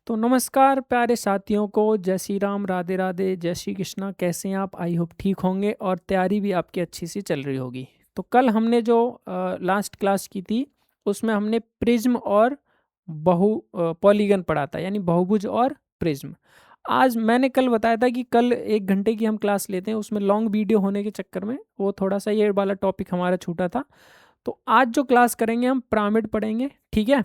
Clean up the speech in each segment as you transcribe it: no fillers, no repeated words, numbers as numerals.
तो नमस्कार प्यारे साथियों को, जय श्री राम, राधे राधे, जय श्री कृष्णा। कैसे हैं आप? आई होप ठीक होंगे और तैयारी भी आपकी अच्छी सी चल रही होगी। तो कल हमने जो लास्ट क्लास की थी उसमें हमने प्रिज्म और पॉलीगन पढ़ा था, यानी बहुभुज और प्रिज्म। आज मैंने कल बताया था कि कल 1 घंटे की हम क्लास लेते हैं, उसमें लॉन्ग वीडियो होने के चक्कर में वो थोड़ा सा ये वाला टॉपिक हमारा छूटा था। तो आज जो क्लास करेंगे हम पिरामिड पढ़ेंगे, ठीक है।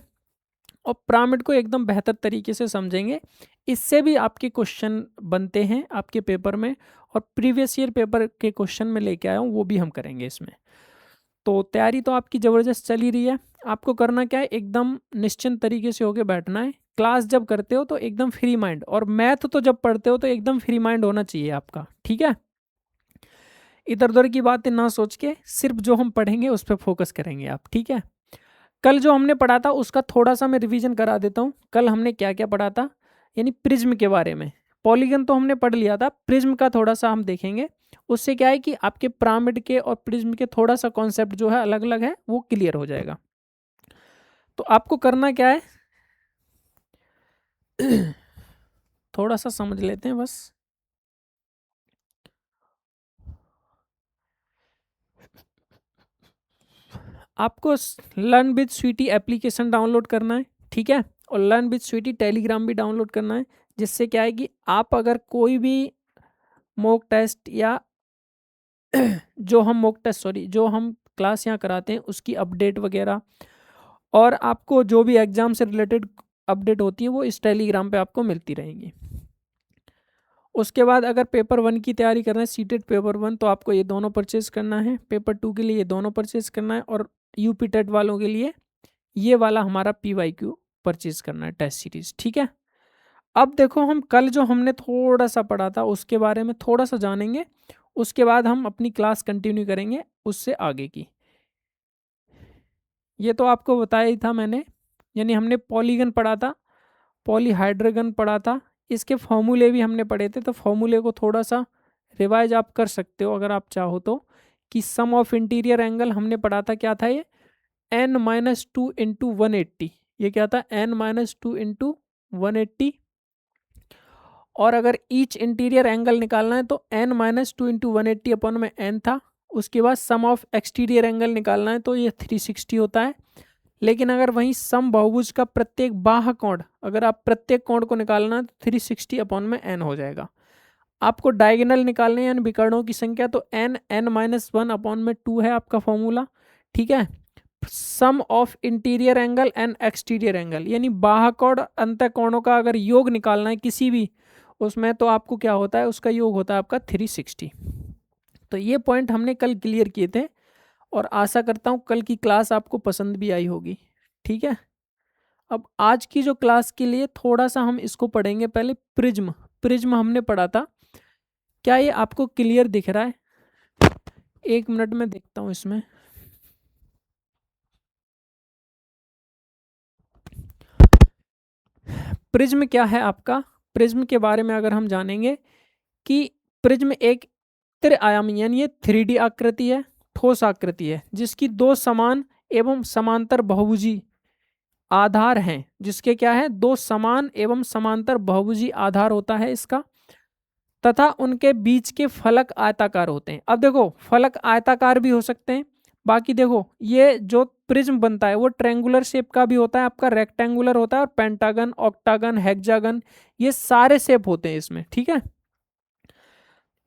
और पिरामिड को एकदम बेहतर तरीके से समझेंगे। इससे भी आपके क्वेश्चन बनते हैं आपके पेपर में, और प्रीवियस ईयर पेपर के क्वेश्चन में लेके आया हूँ, वो भी हम करेंगे इसमें। तो तैयारी तो आपकी ज़बरदस्त चल ही रही है। आपको करना क्या है, एकदम निश्चिंत तरीके से होके बैठना है। क्लास जब करते हो तो एकदम फ्री माइंड, और मैथ तो जब पढ़ते हो तो एकदम फ्री माइंड होना चाहिए आपका, ठीक है। इधर उधर की बातें ना सोच के सिर्फ जो हम पढ़ेंगे उस पर फोकस करेंगे आप, ठीक है। कल जो हमने पढ़ा था उसका थोड़ा सा मैं रिवीजन करा देता हूँ। कल हमने क्या क्या पढ़ा था, यानी प्रिज्म के बारे में। पॉलीगन तो हमने पढ़ लिया था, प्रिज्म का थोड़ा सा हम देखेंगे। उससे क्या है कि आपके पिरामिड के और प्रिज्म के थोड़ा सा कॉन्सेप्ट जो है अलग अलग है, वो क्लियर हो जाएगा। तो आपको करना क्या है थोड़ा सा समझ लेते हैं बस। आपको learn with Sweety application download करना है, ठीक है। और लर्न विद स्वीटी टेलीग्राम भी डाउनलोड करना है। जिससे क्या है कि आप अगर कोई भी मॉक टेस्ट या जो हम क्लास यहाँ कराते हैं उसकी अपडेट वगैरह, और आपको जो भी एग्ज़ाम से रिलेटेड अपडेट होती है वो इस टेलीग्राम पे आपको मिलती रहेंगी। उसके बाद अगर पेपर 1 की तैयारी कर रहे हैं, सीटेड पेपर 1, तो आपको ये दोनों परचेज़ करना है। पेपर 2 के लिए ये दोनों परचेज़ करना है, और यूपी टेट वालों के लिए ये वाला हमारा PYQ परचेज़ करना है, टेस्ट सीरीज़, ठीक है। अब देखो, हम कल जो हमने थोड़ा सा पढ़ा था उसके बारे में थोड़ा सा जानेंगे। उसके बाद हम अपनी क्लास कंटिन्यू करेंगे उससे आगे की। ये तो आपको बताया ही था मैंने, यानी हमने पॉलीगन पढ़ा था, पॉलीहाइड्रोगन पढ़ा था। इसके फॉर्मूले भी हमने पढ़े थे, तो फॉर्मूले को थोड़ा सा रिवाइज आप कर सकते हो अगर आप चाहो तो। कि सम ऑफ इंटीरियर एंगल हमने पढ़ा था, क्या था ये, n-2 इंटू 180। ये क्या था, n-2 इंटू 180। और अगर ईच इंटीरियर एंगल निकालना है तो n-2 इंटू 180 अपॉन में n था। उसके बाद सम ऑफ एक्सटीरियर एंगल निकालना है तो ये 360 होता है। लेकिन अगर वहीं सम बहुभुज का प्रत्येक बाह्य कोण, अगर आप प्रत्येक कोण को निकालना है तो 360 अपॉन में n हो जाएगा। आपको डायगोनल निकालने यानी विकर्णों की संख्या, तो n-1 अपॉन में 2 है आपका फॉर्मूला, ठीक है। Sum of interior angle and exterior angle, यानी बाह्य कोण अंतः कोणों का अगर योग निकालना है किसी भी उसमें, तो आपको क्या होता है, उसका योग होता है आपका 360। तो ये पॉइंट हमने कल क्लियर किए थे, और आशा करता हूँ कल की क्लास आपको पसंद भी आई होगी, ठीक है। अब आज की जो क्लास के लिए थोड़ा सा हम इसको पढ़ेंगे। पहले प्रिज्म, प्रिज्म हमने पढ़ा था, क्या ये आपको क्लियर दिख रहा है? 1 मिनट में देखता हूँ इसमें। प्रिज्म क्या है आपका, प्रिज्म के बारे में अगर हम जानेंगे कि प्रिज्म एक त्रिआयामी यानी ये 3D आकृति है, ठोस आकृति है, जिसकी दो समान एवं समांतर बहुभुजी आधार हैं। जिसके क्या है, दो समान एवं समांतर बहुभुजी आधार होता है इसका, तथा उनके बीच के फलक आयताकार होते हैं। अब देखो, फलक आयताकार भी हो सकते हैं। बाकी देखो, ये जो प्रिज्म बनता है वो ट्रायंगुलर शेप का भी होता है आपका, रेक्टेंगुलर होता है, और पेंटागन, ऑक्टागन, हेक्सागन, ये सारे शेप होते हैं इसमें, ठीक है।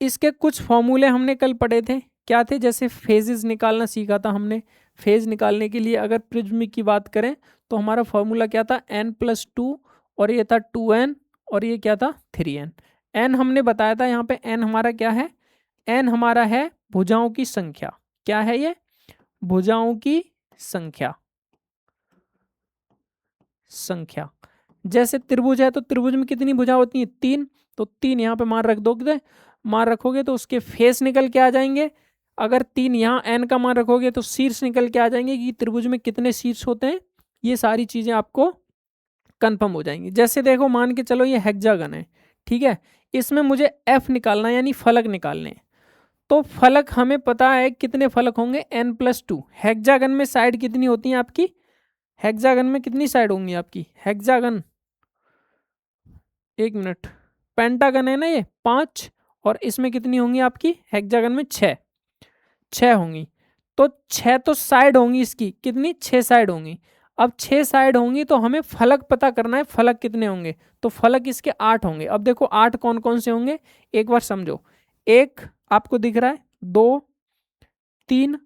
इसके कुछ फॉर्मूले हमने कल पढ़े थे, क्या थे, जैसे फेजेस निकालना सीखा था हमने। फेज निकालने के लिए अगर प्रिज्म की बात करें तो हमारा फॉर्मूला क्या था, n+2, और ये था 2n, और ये क्या था 3n। n हमने बताया था, यहाँ पे n हमारा क्या है, n हमारा है भुजाओं की संख्या। क्या है ये, भुजाओं की संख्या। संख्या जैसे त्रिभुज है तो त्रिभुज में कितनी भुजा होती है, 3। तो 3 यहाँ पे मान रख दोगे, मान रखोगे तो उसके फेस निकल के आ जाएंगे। अगर 3 यहाँ n का मान रखोगे तो शीर्ष निकल के आ जाएंगे कि त्रिभुज में कितने शीर्ष होते हैं। ये सारी चीजें आपको कंफर्म हो जाएंगी। जैसे देखो, मान के चलो ये हेक्सागन है, ठीक है। इसमें मुझे f निकालना है, यानी फलक निकालने हैं। तो फलक हमें पता है कितने फलक होंगे, n+2। हेक्सागन में साइड कितनी होती है आपकी, हेक्सागन में कितनी साइड होंगी आपकी, हेक्सागन एक मिनट, पेंटागन है ना ये 5, और इसमें कितनी होंगी आपकी हेक्सागन में 6 होंगी। तो 6 तो साइड होंगी इसकी, कितनी 6 साइड होंगी। अब 6 साइड होंगी तो हमें फलक पता करना है, फलक कितने होंगे। तो फलक इसके 8 होंगे। अब देखो 8 कौन कौन से होंगे, एक बार समझो। एक आपको दिख रहा है, 2, 3।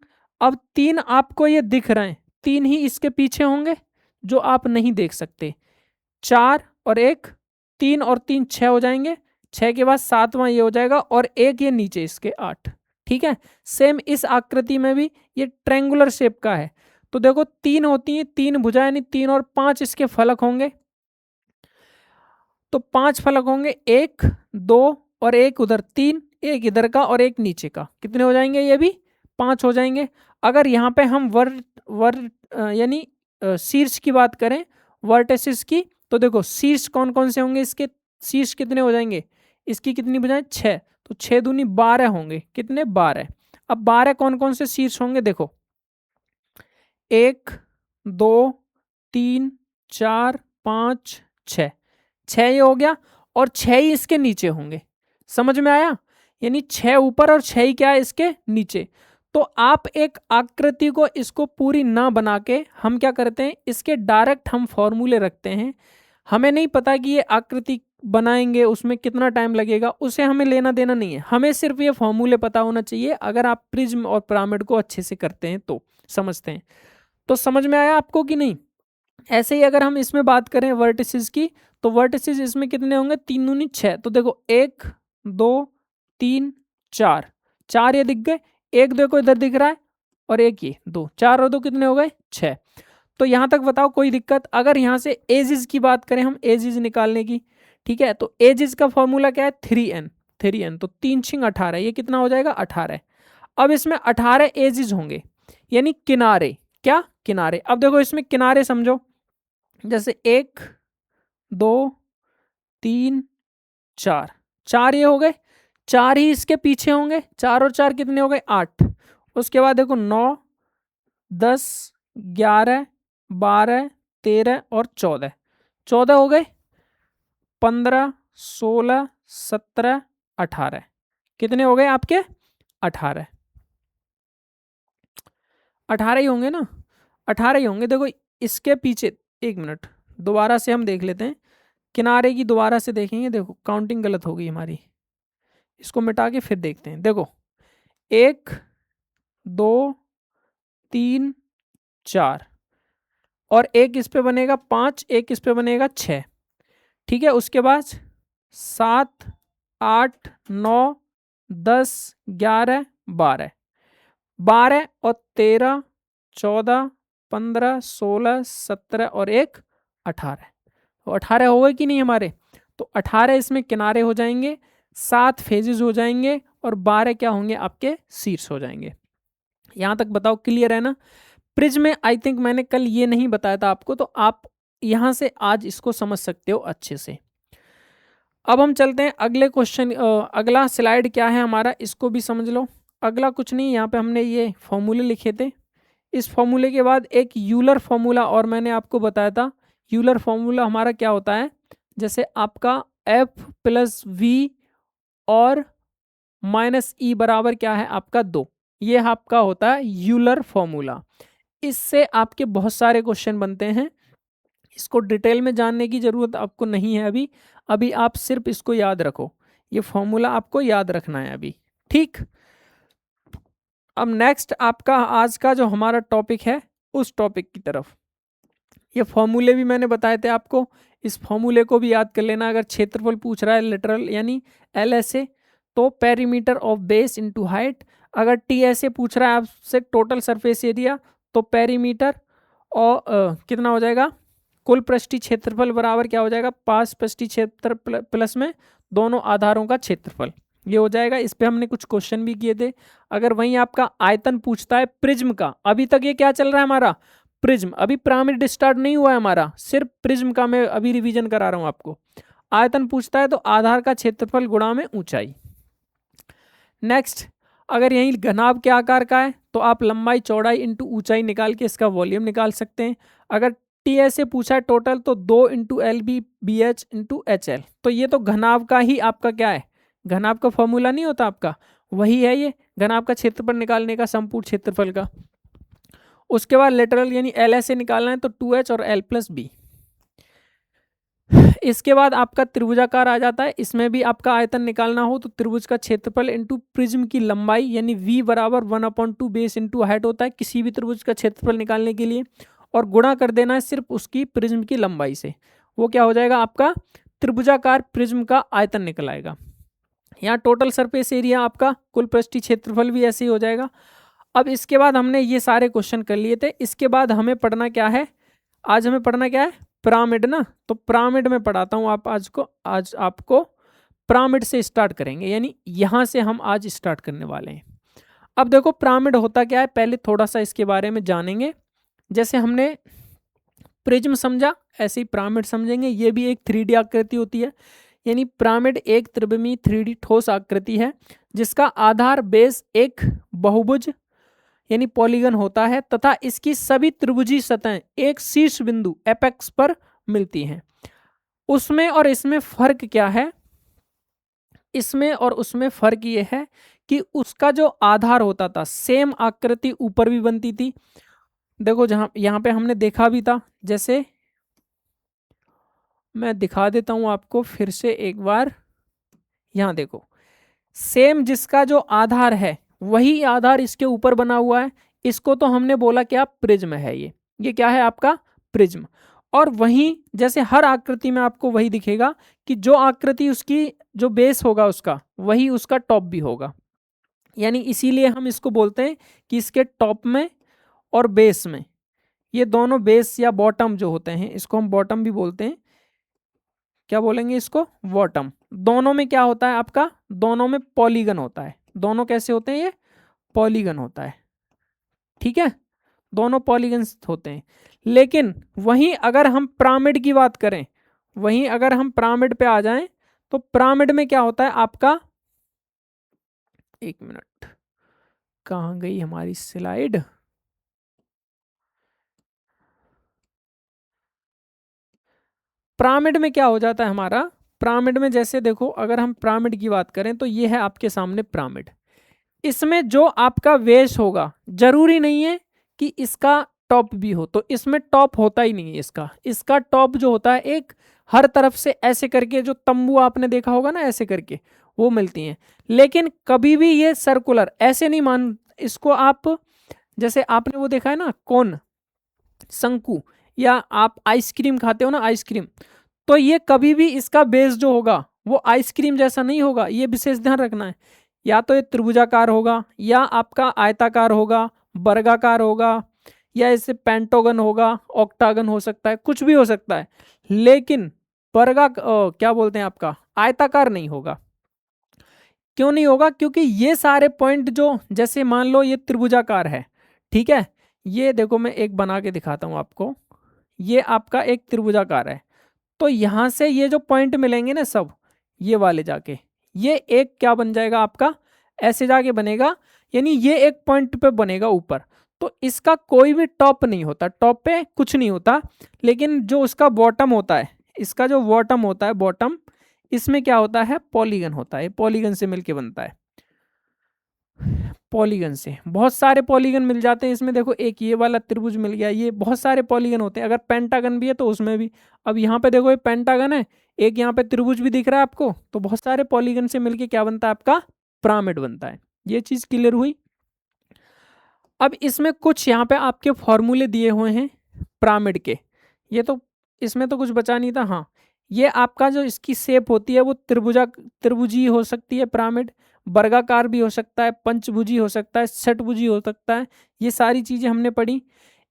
अब 3 आपको ये दिख रहे हैं, 3 ही इसके पीछे होंगे जो आप नहीं देख सकते। 4 और 1, 3 और 3 6 हो जाएंगे। 6 के बाद 7वां ये हो जाएगा, और एक ये नीचे इसके 8। ठीक है, सेम इस आकृति में भी ये ट्रायंगुलर शेप का है। तो देखो 3 होती हैं, 3 भुजाएं, यानी 3 और 5 इसके फलक होंगे। तो 5 फलक होंगे, 1, 2 और एक उधर 3, एक इधर का और एक नीचे का। कितने हो जाएंगे, ये भी 5 हो जाएंगे। अगर यहाँ पे हम यानी शीर्ष की बात करें, वर्टेसिस की, तो देखो शीर्ष कौन कौन से होंगे, इसके शीर्ष कितने हो जाएंगे, इसकी कितनी बजाय 6, तो 6 दूनी 12 होंगे। कितने, 12। अब 12 कौन कौन से शीर्ष होंगे, देखो 1, 2, 3, 4, 5, 6, 6 ये हो गया, और 6 ही इसके नीचे होंगे। समझ में आया, यानी 6 ऊपर और 6 ही क्या है इसके नीचे। तो आप एक आकृति को इसको पूरी ना बना के हम क्या करते हैं, इसके डायरेक्ट हम फॉर्मूले रखते हैं। हमें नहीं पता कि ये आकृति बनाएंगे उसमें कितना टाइम लगेगा, उसे हमें लेना देना नहीं है, हमें सिर्फ ये फॉर्मूले पता होना चाहिए। अगर आप प्रिज्म और पिरामिड को अच्छे से करते हैं तो समझते हैं। तो समझ में आया आपको कि नहीं। ऐसे ही अगर हम इसमें बात करें वर्टिसेस की, तो वर्टिसेस इसमें कितने होंगे, 3 दूनी 6। तो देखो 1, 2, 3, 4, 4 ये दिख गए, एक देखो इधर दिख रहा है, और एक ये 2, 4 और 2 कितने हो गए, 6। तो यहां तक बताओ कोई दिक्कत। अगर यहां से एजिज की बात करें हम, एजिज निकालने की, ठीक है, तो एजिज का फॉर्मूला क्या है, 3n। तो 3 छिंग 18, ये कितना हो जाएगा, 18। अब इसमें 18 एजिज होंगे, यानी किनारे। क्या, किनारे। अब देखो इसमें किनारे समझो, जैसे 1, 2, 3, 4, 4 ये हो गए, 4 ही इसके पीछे होंगे। 4 और 4 कितने हो गए, 8। उसके बाद देखो 9, 10, 11, 12, 13 और 14, 14 हो गए, 15, 16, 17, 18, कितने हो गए आपके, 18। 18 ही होंगे ना, 18 ही होंगे। देखो इसके पीछे, एक मिनट दोबारा से हम देख लेते हैं, किनारे की दोबारा से देखेंगे। देखो काउंटिंग गलत हो गई हमारी, इसको मिटा के फिर देखते हैं। देखो 1, 2, 3, 4, और एक इस पे बनेगा 5, एक इस पे बनेगा 6। ठीक है, उसके बाद 7, 8, 9, 10, 11, 12, 12 और 13, 14, 15, 16, 17 और एक 18। तो 18 हो गए कि नहीं हमारे। तो 18 इसमें किनारे हो जाएंगे, 7 फेजेस हो जाएंगे, और 12 क्या होंगे, आपके शीर्ष हो जाएंगे। यहां तक बताओ क्लियर है ना। प्रिज्म में आई थिंक मैंने कल ये नहीं बताया था आपको, तो आप यहां से आज इसको समझ सकते हो अच्छे से। अब हम चलते हैं अगले क्वेश्चन। अगला स्लाइड क्या है हमारा, इसको भी समझ लो। अगला कुछ नहीं, यहाँ पे हमने ये फॉर्मूले लिखे थे। इस फॉर्मूले के बाद एक यूलर फॉर्मूला, और मैंने आपको बताया था यूलर फॉर्मूला हमारा क्या होता है, जैसे आपका F प्लस V और माइनस E बराबर क्या है आपका 2, ये आपका होता है यूलर फॉर्मूला। इससे आपके बहुत सारे क्वेश्चन बनते हैं। इसको डिटेल में जानने की ज़रूरत आपको नहीं है अभी। अभी आप सिर्फ इसको याद रखो, ये फॉर्मूला आपको याद रखना है अभी, ठीक। अब नेक्स्ट आपका आज का जो हमारा टॉपिक है, उस टॉपिक की तरफ। ये फॉर्मूले भी मैंने बताए थे आपको, इस फॉर्मूले को भी याद कर लेना। अगर क्षेत्रफल पूछ रहा है लिटरल यानी LSA, तो perimeter of base into height. अगर TSA पूछ रहा है आपसे टोटल सरफेस एरिया, तो पेरीमीटर और कितना हो जाएगा, कुल पृष्ठीय क्षेत्रफल बराबर क्या हो जाएगा, 5 पृष्ठीय क्षेत्र प्लस में दोनों आधारों का क्षेत्रफल, ये हो जाएगा। इस पे हमने कुछ क्वेश्चन भी किए थे। अगर वहीं आपका आयतन पूछता है प्रिज्म का, अभी तक ये क्या चल रहा है हमारा, प्रिज्म। अभी पिरामिड स्टार्ट नहीं हुआ है हमारा, सिर्फ प्रिज्म का मैं अभी रिवीजन करा रहा हूं आपको। आयतन पूछता है तो आधार का क्षेत्रफल गुणा में ऊंचाई। नेक्स्ट, अगर यही घनाभ के आकार का है तो आप लंबाई चौड़ाई इंटू ऊंचाई निकाल के इसका वॉल्यूम निकाल सकते हैं। अगर टी ऐसे पूछा है टोटल, तो 2 into L B B H into H L, तो ये तो घनाभ का ही आपका क्या है, घनाभ का फॉर्मूला नहीं होता आपका, वही है ये घनाभ का क्षेत्रफल निकालने का, संपूर्ण क्षेत्रफल का। उसके बाद लेटरल यानी एल ऐसे निकालना है तो 2h और एल प्लस बी। इसके बाद आपका त्रिभुजाकार आ जाता है, इसमें भी आपका आयतन निकालना हो तो त्रिभुज का क्षेत्रफल इंटू प्रिज्म की लंबाई यानी v बराबर 1/2 बेस इंटू हाइट होता है किसी भी त्रिभुज का क्षेत्रफल निकालने के लिए, और गुणा कर देना है सिर्फ उसकी प्रिज्म की लंबाई से, वो क्या हो जाएगा आपका त्रिभुजाकार प्रिज्म का आयतन निकल आएगा। यहाँ टोटल सरफेस एरिया आपका कुल पृष्ठीय क्षेत्रफल भी ऐसे ही हो जाएगा। अब इसके बाद हमने ये सारे क्वेश्चन कर लिए थे, इसके बाद हमें पढ़ना क्या है, आज हमें पढ़ना क्या है, पिरामिड ना, तो पिरामिड में पढ़ाता हूँ आज आपको पिरामिड से स्टार्ट करेंगे, यानी यहाँ से हम आज स्टार्ट करने वाले हैं। अब देखो पिरामिड होता क्या है, पहले थोड़ा सा इसके बारे में जानेंगे। जैसे हमने प्रिज्म समझा ऐसे ही पिरामिड समझेंगे। ये भी एक 3D आकृति होती है, यानी पिरामिड एक त्रिविमीय 3D ठोस आकृति है जिसका आधार बेस एक बहुभुज यानी पॉलीगन होता है तथा इसकी सभी त्रिभुजीय सतहें एक शीर्ष बिंदु एपेक्स पर मिलती हैं। उसमें और इसमें फर्क क्या है, इसमें और उसमें फर्क ये है कि उसका जो आधार होता था सेम आकृति ऊपर भी बनती थी। देखो जहाँ यहाँ पे हमने देखा भी था, जैसे मैं दिखा देता हूँ आपको फिर से एक बार। यहाँ देखो सेम जिसका जो आधार है वही आधार इसके ऊपर बना हुआ है, इसको तो हमने बोला क्या प्रिज्म है, ये क्या है आपका प्रिज्म। और वहीं जैसे हर आकृति में आपको वही दिखेगा कि जो आकृति उसकी जो बेस होगा उसका वही उसका टॉप भी होगा, यानी इसीलिए हम इसको बोलते हैं कि इसके टॉप में और बेस में, ये दोनों बेस या बॉटम जो होते हैं इसको हम बॉटम भी बोलते हैं, क्या बोलेंगे इसको बॉटम। दोनों में क्या होता है आपका, दोनों में पॉलीगन होता है। दोनों कैसे होते हैं, ये पॉलीगन होता है, ठीक है, दोनों पॉलीगन होते हैं। लेकिन वहीं अगर हम पिरामिड की बात करें, वहीं अगर हम पिरामिड पे आ जाएं तो पिरामिड में क्या होता है आपका, एक मिनट कहाँ गई हमारी स्लाइड, पिरामिड में क्या हो जाता है हमारा, पिरामिड में जैसे देखो अगर हम पिरामिड की बात करें तो ये है आपके सामने पिरामिड। इसमें जो आपका बेस होगा जरूरी नहीं है कि इसका टॉप भी हो, तो इसमें टॉप होता ही नहीं है इसका टॉप जो होता है एक हर तरफ से ऐसे करके, जो तंबू आपने देखा होगा ना ऐसे करके वो मिलती हैं। लेकिन कभी भी ये सर्कुलर ऐसे नहीं मान इसको आप, जैसे आपने वो देखा है ना कोन शंकु, या आप आइसक्रीम खाते हो ना आइसक्रीम, तो ये कभी भी इसका बेस जो होगा वो आइसक्रीम जैसा नहीं होगा, ये विशेष ध्यान रखना है। या तो ये त्रिभुजाकार होगा या आपका आयताकार होगा, वर्गाकार होगा, या इससे पेंटागन होगा, ऑक्टागन हो सकता है, कुछ भी हो सकता है, लेकिन क्या बोलते हैं आपका आयताकार नहीं होगा। क्यों नहीं होगा, क्योंकि ये सारे पॉइंट जो, जैसे मान लो ये त्रिभुजाकार है, ठीक है, ये देखो मैं एक बना के दिखाता हूं आपको, ये आपका एक त्रिभुजाकार है, तो यहां से ये जो पॉइंट मिलेंगे ना सब ये वाले जाके, ये एक क्या बन जाएगा आपका ऐसे जाके बनेगा, यानी ये एक पॉइंट पे बनेगा ऊपर, तो इसका कोई भी टॉप नहीं होता, टॉप पे कुछ नहीं होता। लेकिन जो उसका बॉटम होता है, इसका जो बॉटम होता है बॉटम, इसमें क्या होता है पॉलीगन होता है, पॉलीगन से मिलके बनता है, पॉलीगन से बहुत सारे पॉलीगन मिल जाते हैं इसमें। देखो एक ये वाला त्रिभुज मिल गया, ये बहुत सारे पॉलीगन होते हैं, अगर पेंटागन भी है तो उसमें भी। अब यहाँ पे देखो ये पेंटागन है, एक यहाँ पे त्रिभुज भी दिख रहा है आपको, तो बहुत सारे पॉलीगन से मिलके क्या बनता है आपका पिरामिड बनता है। ये चीज क्लियर हुई। अब इसमें कुछ यहाँ पे आपके फॉर्मूले दिए हुए हैं पिरामिड के, ये तो इसमें तो कुछ बचा नहीं था। हाँ, ये आपका जो इसकी शेप होती है वो त्रिभुजी हो सकती है पिरामिड, वर्गाकार भी हो सकता है, पंचभुजी हो सकता है, षटभुजी हो सकता है, ये सारी चीजें हमने पढ़ी।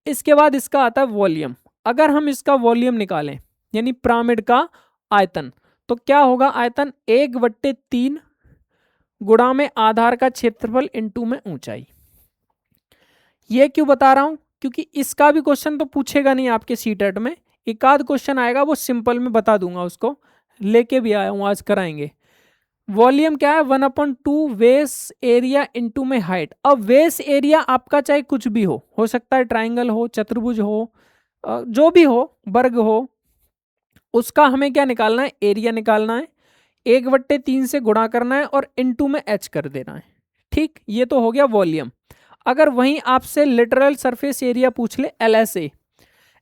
इसके बाद इसका आता है वॉल्यूम। अगर हम इसका वॉल्यूम निकालें यानी पिरामिड का आयतन, तो क्या होगा आयतन 1/3 गुणा में आधार का क्षेत्रफल इंटू में ऊंचाई। ये क्यों बता रहा हूं, क्योंकि इसका भी क्वेश्चन तो पूछेगा नहीं आपके सीटेट में, एक आध क्वेश्चन आएगा वो सिंपल में बता दूंगा, उसको लेके भी आया हूं, आज कराएंगे। वॉल्यूम क्या है 1/2 बेस एरिया इंटू में हाइट। अब बेस एरिया आपका चाहे कुछ भी हो सकता है ट्राइंगल हो, चतुर्भुज हो, जो भी हो, वर्ग हो, उसका हमें क्या निकालना है, एरिया निकालना है, 1/3 से गुणा करना है और इनटू में h कर देना है। ठीक, ये तो हो गया वॉल्यूम। अगर वहीं आपसे लिटरल सरफेस एरिया पूछ ले,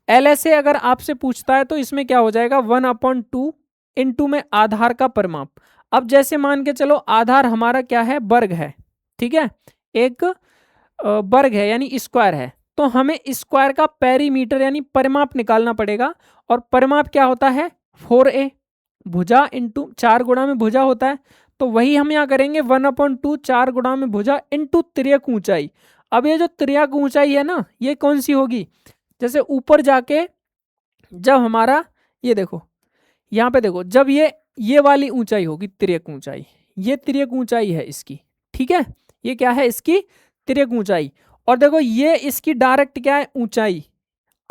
LSA अगर आपसे पूछता है तो इसमें क्या हो जाएगा, 1/2 इंटू में आधार का परिमाप। अब जैसे मान के चलो आधार हमारा क्या है, वर्ग है, ठीक है, एक वर्ग है यानी स्क्वायर है, तो हमें स्क्वायर का पेरीमीटर यानी परिमाप निकालना पड़ेगा। और परिमाप क्या होता है, 4a, भुजा इंटू 4 गुणा में भुजा होता है, तो वही हम यहाँ करेंगे 1/2 4 गुणा में भुजा इंटू तिर्यक ऊंचाई। अब ये जो तिर्यक ऊंचाई है ना, ये कौन सी होगी, जैसे ऊपर जाके जब हमारा ये देखो, यहाँ पे देखो, जब ये वाली ऊंचाई होगी तिर्यक ऊंचाई, ये तिर्यक ऊंचाई है इसकी, ठीक है, ये क्या है इसकी तिर्यक ऊंचाई। और देखो ये इसकी डायरेक्ट क्या है, ऊंचाई।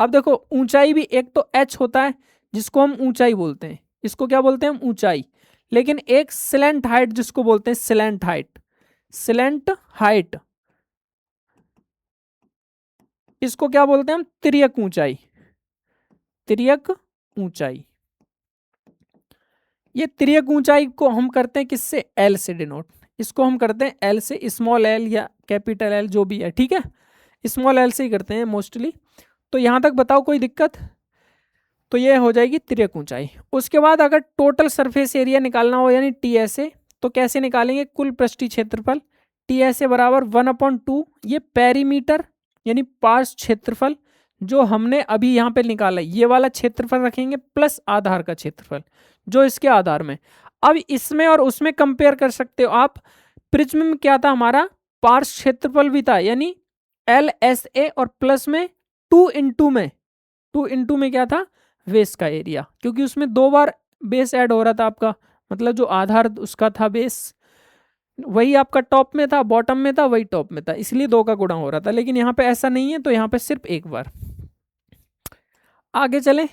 अब देखो ऊंचाई भी एक तो h होता है जिसको हम ऊंचाई बोलते हैं, इसको क्या बोलते हैं हम, ऊंचाई। लेकिन एक स्लैंट हाइट जिसको बोलते हैं स्लैंट हाइट, स्लैंट हाइट, इसको क्या बोलते हैं हम, तिर्यक ऊंचाई, तिर्यक ऊंचाई। ये तिर्यक ऊंचाई को हम करते हैं किससे, एल से डिनोट, इसको हम करते हैं एल से, स्मॉल एल या कैपिटल एल जो भी है, ठीक है, स्मॉल एल से ही करते हैं मोस्टली। तो यहां तक बताओ कोई दिक्कत, तो ये हो जाएगी तिर्यक ऊंचाई। उसके बाद अगर टोटल सरफेस एरिया निकालना हो यानी TSA, तो कैसे निकालेंगे, कुल पृष्ठीय क्षेत्रफल, TSA बराबर 1/2, ये पेरीमीटर यानी पार्श्व क्षेत्रफल जो हमने अभी यहाँ पे निकाला, ये वाला क्षेत्रफल रखेंगे प्लस आधार का क्षेत्रफल जो इसके आधार में। अब इसमें और उसमें कंपेयर कर सकते हो आप। प्रिज्म में क्या था हमारा, पार्श्व क्षेत्रफल भी था यानी LSA, और प्लस में 2 इंटू में क्या था, बेस का एरिया, क्योंकि उसमें 2 बार बेस ऐड हो रहा था आपका, मतलब जो आधार उसका था बेस, वही आपका टॉप में था, बॉटम में था, वही टॉप में था, इसलिए 2 का गुणा हो रहा था। लेकिन यहाँ पे ऐसा नहीं है, तो यहाँ पे सिर्फ एक बार। आगे चलें,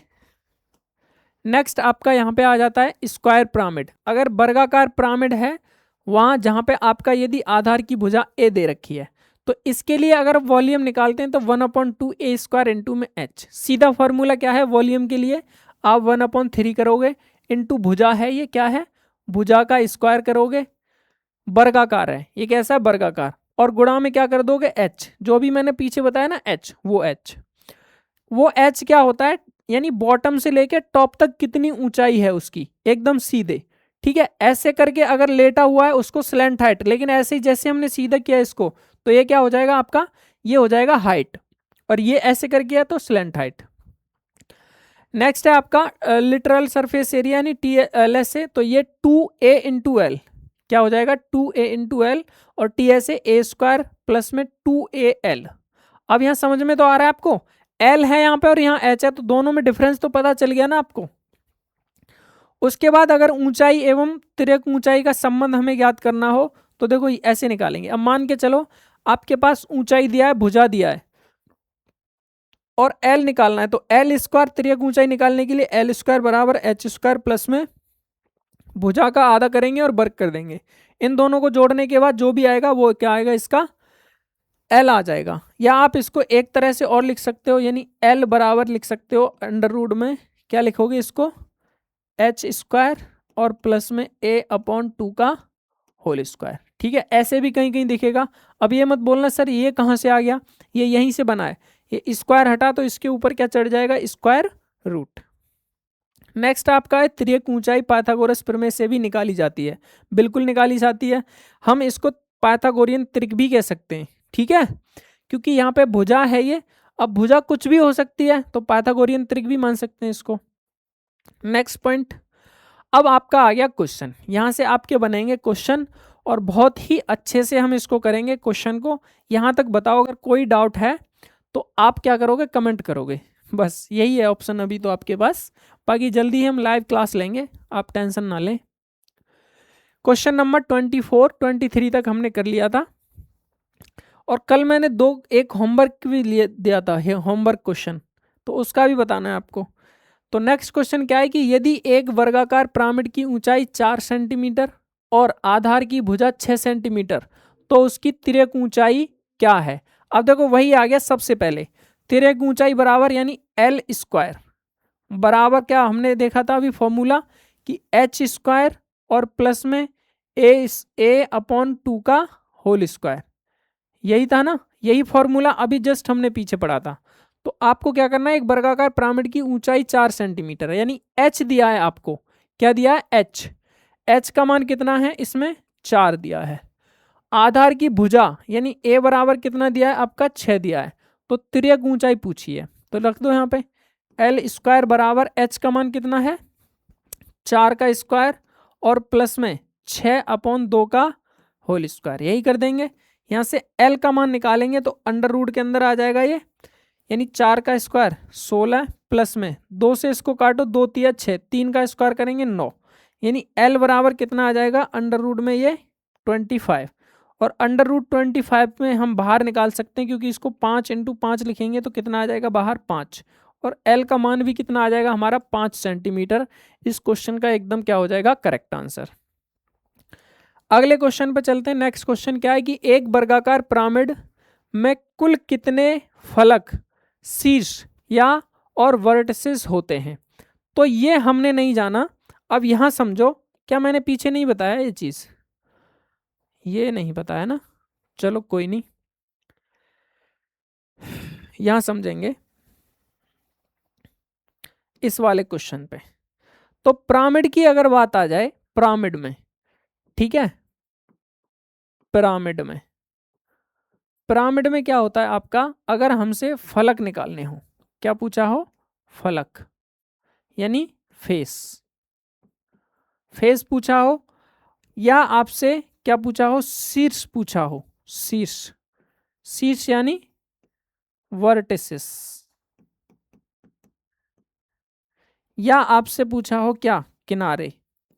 नेक्स्ट आपका यहाँ पे आ जाता है स्क्वायर पिरामिड। अगर वर्गाकार पिरामिड है, वहां जहाँ पे आपका यदि आधार की भुजा a दे रखी है, तो इसके लिए अगर वॉल्यूम निकालते हैं तो 1/2 a स्क्वायर इंटू में h। सीधा फॉर्मूला क्या है वॉल्यूम के लिए, आप 1/3 करोगे इंटू भुजा है, ये क्या है, भुजा का स्क्वायर करोगे, वर्गाकार है, ये कैसा है वर्गाकार, और गुणा में क्या कर दोगे h, जो भी मैंने पीछे बताया ना h, वो h क्या होता है, यानी बॉटम से लेके टॉप तक कितनी ऊंचाई है उसकी, एकदम सीधे, ठीक है। ऐसे करके अगर लेटा हुआ है उसको स्लैंट हाइट, लेकिन ऐसे ही जैसे हमने सीधा किया इसको, तो ये क्या हो जाएगा आपका, ये हो जाएगा हाइट, और ये ऐसे करके है तो स्लैंट हाइट। नेक्स्ट है आपका लिटरल सरफेस एरिया यानी TLSA, तो ये 2a इंटू एल, क्या हो जाएगा 2a इंटू एल, और TSA a स्क्वायर प्लस में 2AL। अब यहाँ समझ में तो आ रहा है आपको, L है यहाँ पे और यहाँ H है, तो दोनों में डिफरेंस तो पता चल गया ना आपको। उसके बाद अगर ऊंचाई एवं तिर्यक ऊंचाई का संबंध हमें ज्ञात करना हो तो देखो ऐसे निकालेंगे। अब मान के चलो आपके पास ऊंचाई दिया है, भुजा दिया है, और L निकालना है, तो L स्क्वायर तिर्यक ऊंचाई निकालने के लिए L स्क्वायर बराबर H स्क्वायर प्लस में भुजा का आधा करेंगे और वर्ग कर देंगे। इन दोनों को जोड़ने के बाद जो भी आएगा वो क्या आएगा, इसका L आ जाएगा। या आप इसको एक तरह से और लिख सकते हो, यानी L बराबर लिख सकते हो अंडर रूट में क्या लिखोगे इसको, H स्क्वायर और प्लस में A/2 का होल स्क्वायर, ठीक है। ऐसे भी कहीं कहीं दिखेगा। अब ये मत बोलना सर ये कहाँ से आ गया, ये यहीं से बना है, ये स्क्वायर हटा तो इसके ऊपर क्या चढ़ जाएगा, स्क्वायर रूट। नेक्स्ट आपका है तिर्यक ऊंचाई पाइथागोरस प्रमेय से भी निकाली जाती है, बिल्कुल निकाली जाती है। हम इसको पाइथागोरियन त्रिक भी कह सकते हैं, ठीक है, क्योंकि यहाँ पे भुजा है ये, अब भुजा कुछ भी हो सकती है तो पाइथागोरियन त्रिक भी मान सकते हैं इसको। नेक्स्ट पॉइंट, अब आपका आ गया क्वेश्चन, यहाँ से आपके बनेंगे क्वेश्चन और बहुत ही अच्छे से हम इसको करेंगे क्वेश्चन को। यहाँ तक बताओ अगर कोई डाउट है तो आप क्या करोगे, कमेंट करोगे, बस यही है ऑप्शन अभी तो आपके पास। बाकी जल्दी ही हम लाइव क्लास लेंगे, आप टेंशन ना लें। क्वेश्चन नंबर 24 23 तक हमने कर लिया था, और कल मैंने एक होमवर्क भी दिया था, होमवर्क क्वेश्चन, तो उसका भी बताना है आपको। तो नेक्स्ट क्वेश्चन क्या है कि यदि एक वर्गाकार पिरामिड की ऊंचाई 4 सेंटीमीटर और आधार की भुजा 6 सेंटीमीटर, तो उसकी तिर्यक ऊंचाई क्या है। अब देखो वही आ गया सबसे पहले, तिर्यक ऊंचाई बराबर यानी एल स्क्वायर बराबर क्या हमने देखा था अभी फॉर्मूला कि एच स्क्वायर और प्लस में ए अपॉन 2 का होल स्क्वायर, यही था ना, यही फॉर्मूला अभी जस्ट हमने पीछे पढ़ा था। तो आपको क्या करना है, एक वर्गाकार पिरामिड की ऊंचाई 4 सेंटीमीटर है, यानी एच दिया है आपको, क्या दिया है एच, एच का मान कितना है इसमें 4 दिया है। आधार की भुजा यानी ए बराबर कितना दिया है आपका 6 दिया है। तो तिर्यक ऊंचाई पूछी है तो रख दो यहाँ पे एल स्क्वायर बराबर एच का मान कितना है 4 का स्क्वायर और प्लस में 6 अपॉन 2 का होल स्क्वायर, यही कर देंगे। यहाँ से एल का मान निकालेंगे तो अंडर रूट के अंदर आ जाएगा ये, यानी 4 का स्क्वायर 16 प्लस में 2 से इसको काटो 2 तिया 6, 3 का स्क्वायर करेंगे 9, यानी एल बराबर कितना आ जाएगा अंडर रूट में ये 25, और अंडर रूट 25 में हम बाहर निकाल सकते हैं क्योंकि इसको 5 इंटू 5 लिखेंगे तो कितना आ जाएगा बाहर 5, और एल का मान भी कितना आ जाएगा हमारा 5 सेंटीमीटर। इस क्वेश्चन का एकदम क्या हो जाएगा करेक्ट आंसर। अगले क्वेश्चन पे चलते हैं। नेक्स्ट क्वेश्चन क्या है कि एक वर्गाकार पिरामिड में कुल कितने फलक, शीर्ष या और वर्टिसेस होते हैं। तो ये हमने नहीं जाना, अब यहां समझो, क्या मैंने पीछे नहीं बताया ये चीज, ये नहीं बताया ना, चलो कोई नहीं, यहां समझेंगे इस वाले क्वेश्चन पे। तो पिरामिड की अगर बात आ जाए, पिरामिड में, ठीक है, पिरामिड में, पिरामिड में क्या होता है आपका, अगर हमसे फलक निकालने हो, क्या पूछा हो फलक यानी फेस, फेस पूछा हो, या आपसे क्या पूछा हो शीर्ष पूछा हो, शीर्ष, शीर्ष यानी वर्टिसेस, या आपसे पूछा हो क्या किनारे,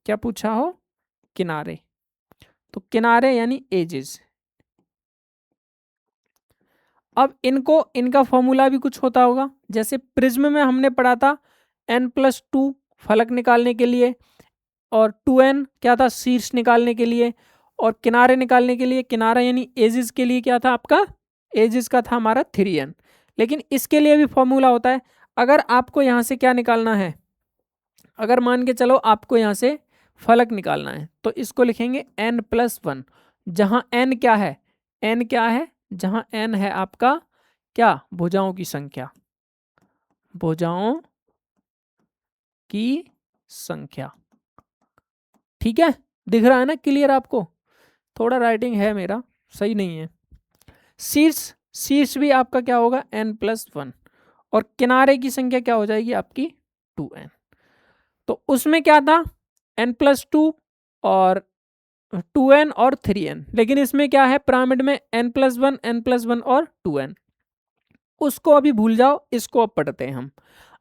क्या पूछा हो किनारे, तो किनारे यानी एजेस। अब इनको, इनका फॉर्मूला भी कुछ होता होगा, जैसे प्रिज्म में हमने पढ़ा था n+2 फलक निकालने के लिए, और 2n क्या था शीर्ष निकालने के लिए, और किनारे निकालने के लिए, किनारा यानी एजिस के लिए क्या था आपका, एजिस का था हमारा 3n। लेकिन इसके लिए भी फॉर्मूला होता है। अगर आपको यहाँ से क्या निकालना है, अगर मान के चलो आपको यहाँ से फलक निकालना है तो इसको लिखेंगे n+1, जहाँ n क्या है, n क्या है, जहाँ n है आपका क्या भुजाओं की संख्या, भुजाओं की संख्या, ठीक है, दिख रहा है ना क्लियर आपको, थोड़ा राइटिंग है मेरा सही नहीं है। शीर्ष, शीर्ष भी आपका क्या होगा n+1, और किनारे की संख्या क्या हो जाएगी आपकी 2n। तो उसमें क्या था n+2 और 2n और 3n, लेकिन इसमें क्या है पिरामिड में n+1 और 2n, उसको अभी भूल जाओ, इसको अब पढ़ते हैं हम।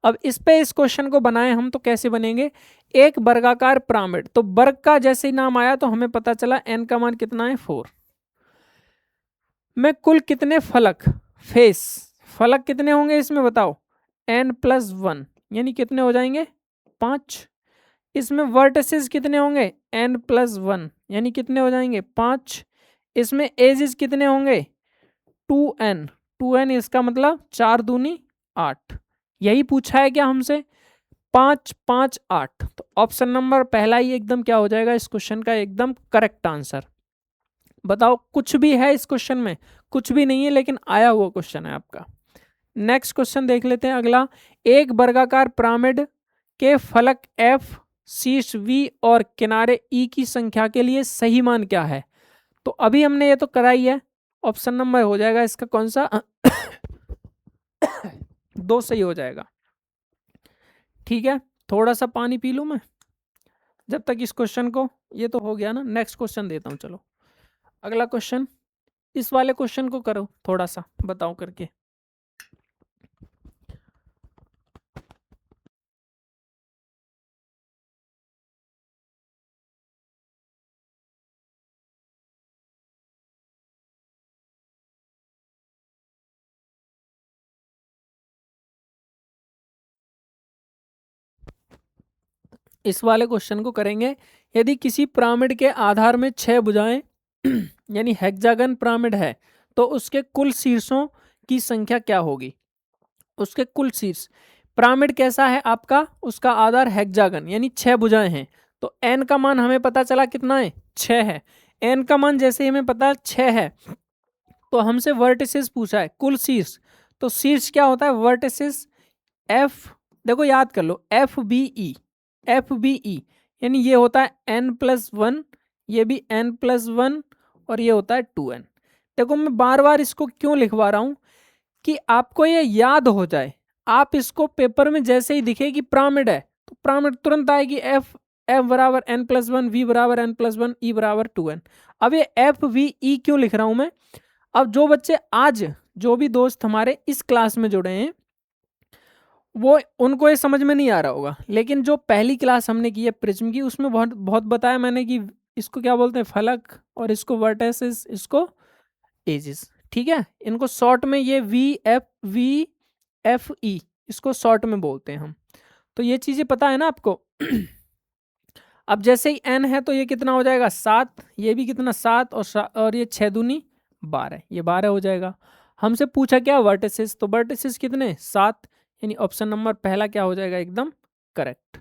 अब इस पे इस क्वेश्चन को बनाए हम तो कैसे बनेंगे, एक वर्गाकार पिरामिड, तो वर्ग का जैसे ही नाम आया तो हमें पता चला n का मान कितना है 4, में कुल कितने फलक, फेस, फलक कितने होंगे इसमें बताओ n+1 यानी कितने हो जाएंगे 5, इसमें वर्टिसेस कितने होंगे n+1 यानी कितने हो जाएंगे 5, इसमें एजेस कितने होंगे 2n, 2n इसका मतलब 4 दूनी 8, यही पूछा है क्या हमसे 5 5 8, तो ऑप्शन नंबर पहला ही एकदम क्या हो जाएगा इस क्वेश्चन का एकदम करेक्ट आंसर। बताओ कुछ भी है इस क्वेश्चन में, कुछ भी नहीं है, लेकिन आया हुआ क्वेश्चन है आपका। नेक्स्ट क्वेश्चन देख लेते हैं अगला, एक वर्गाकार पिरामिड के फलक f, शीर्ष v और किनारे e की संख्या के लिए सही मान क्या है। तो अभी हमने ये तो कराई है, ऑप्शन नंबर हो जाएगा इसका कौन सा 2 सही हो जाएगा, ठीक है। थोड़ा सा पानी पी लूं मैं जब तक इस क्वेश्चन को, ये तो हो गया ना, नेक्स्ट क्वेश्चन देता हूं। चलो अगला क्वेश्चन, इस वाले क्वेश्चन को करो थोड़ा सा बताओ करके। इस वाले क्वेश्चन को करेंगे, यदि किसी पिरामिड के आधार में 6 भुजाएं यानी हेक्सागन पिरामिड है तो उसके कुल शीर्षों की संख्या क्या होगी। उसके कुल शीर्ष। पिरामिड कैसा है आपका, उसका आधार हेक्सागन यानी 6 भुजाएं हैं। तो n का मान हमें पता चला कितना है, 6 है। n का मान जैसे ही हमें पता 6 है, तो हमसे वर्टिसेस पूछा है, कुल शीर्ष। तो शीर्ष क्या होता है, वर्टिसेस एफ, देखो याद कर लो, F B E, F B E यानी ये होता है n+1, ये भी n+1 और ये होता है 2n। देखो मैं बार बार इसको क्यों लिखवा रहा हूं, कि आपको ये याद हो जाए। आप इसको पेपर में जैसे ही दिखे कि पिरामिड है, तो पिरामिड तुरंत आएगी एफ, एफ बराबर n+1, वी बराबर n+1, ई बराबर 2n। अब ये एफ वी ई क्यों लिख रहा हूं मैं, अब जो बच्चे आज, जो भी दोस्त हमारे इस क्लास में जुड़े हैं, वो उनको ये समझ में नहीं आ रहा होगा, लेकिन जो पहली क्लास हमने की है प्रिज्म की, उसमें बहुत बहुत बताया मैंने कि इसको क्या बोलते हैं, फलक, और इसको वर्टेसिस, इसको एजिस। ठीक है, इनको शॉर्ट में ये वी एफ ई, इसको शॉर्ट में बोलते हैं हम। तो ये चीजें पता है ना आपको। अब जैसे ही n है तो ये कितना हो जाएगा, 7, ये भी कितना 7, और ये 6 दूनी 12, ये 12 हो जाएगा। हमसे पूछा क्या, वर्टिसेस, तो वर्टिसेस कितने, 7, यानी ऑप्शन नंबर पहला क्या हो जाएगा, एकदम करेक्ट।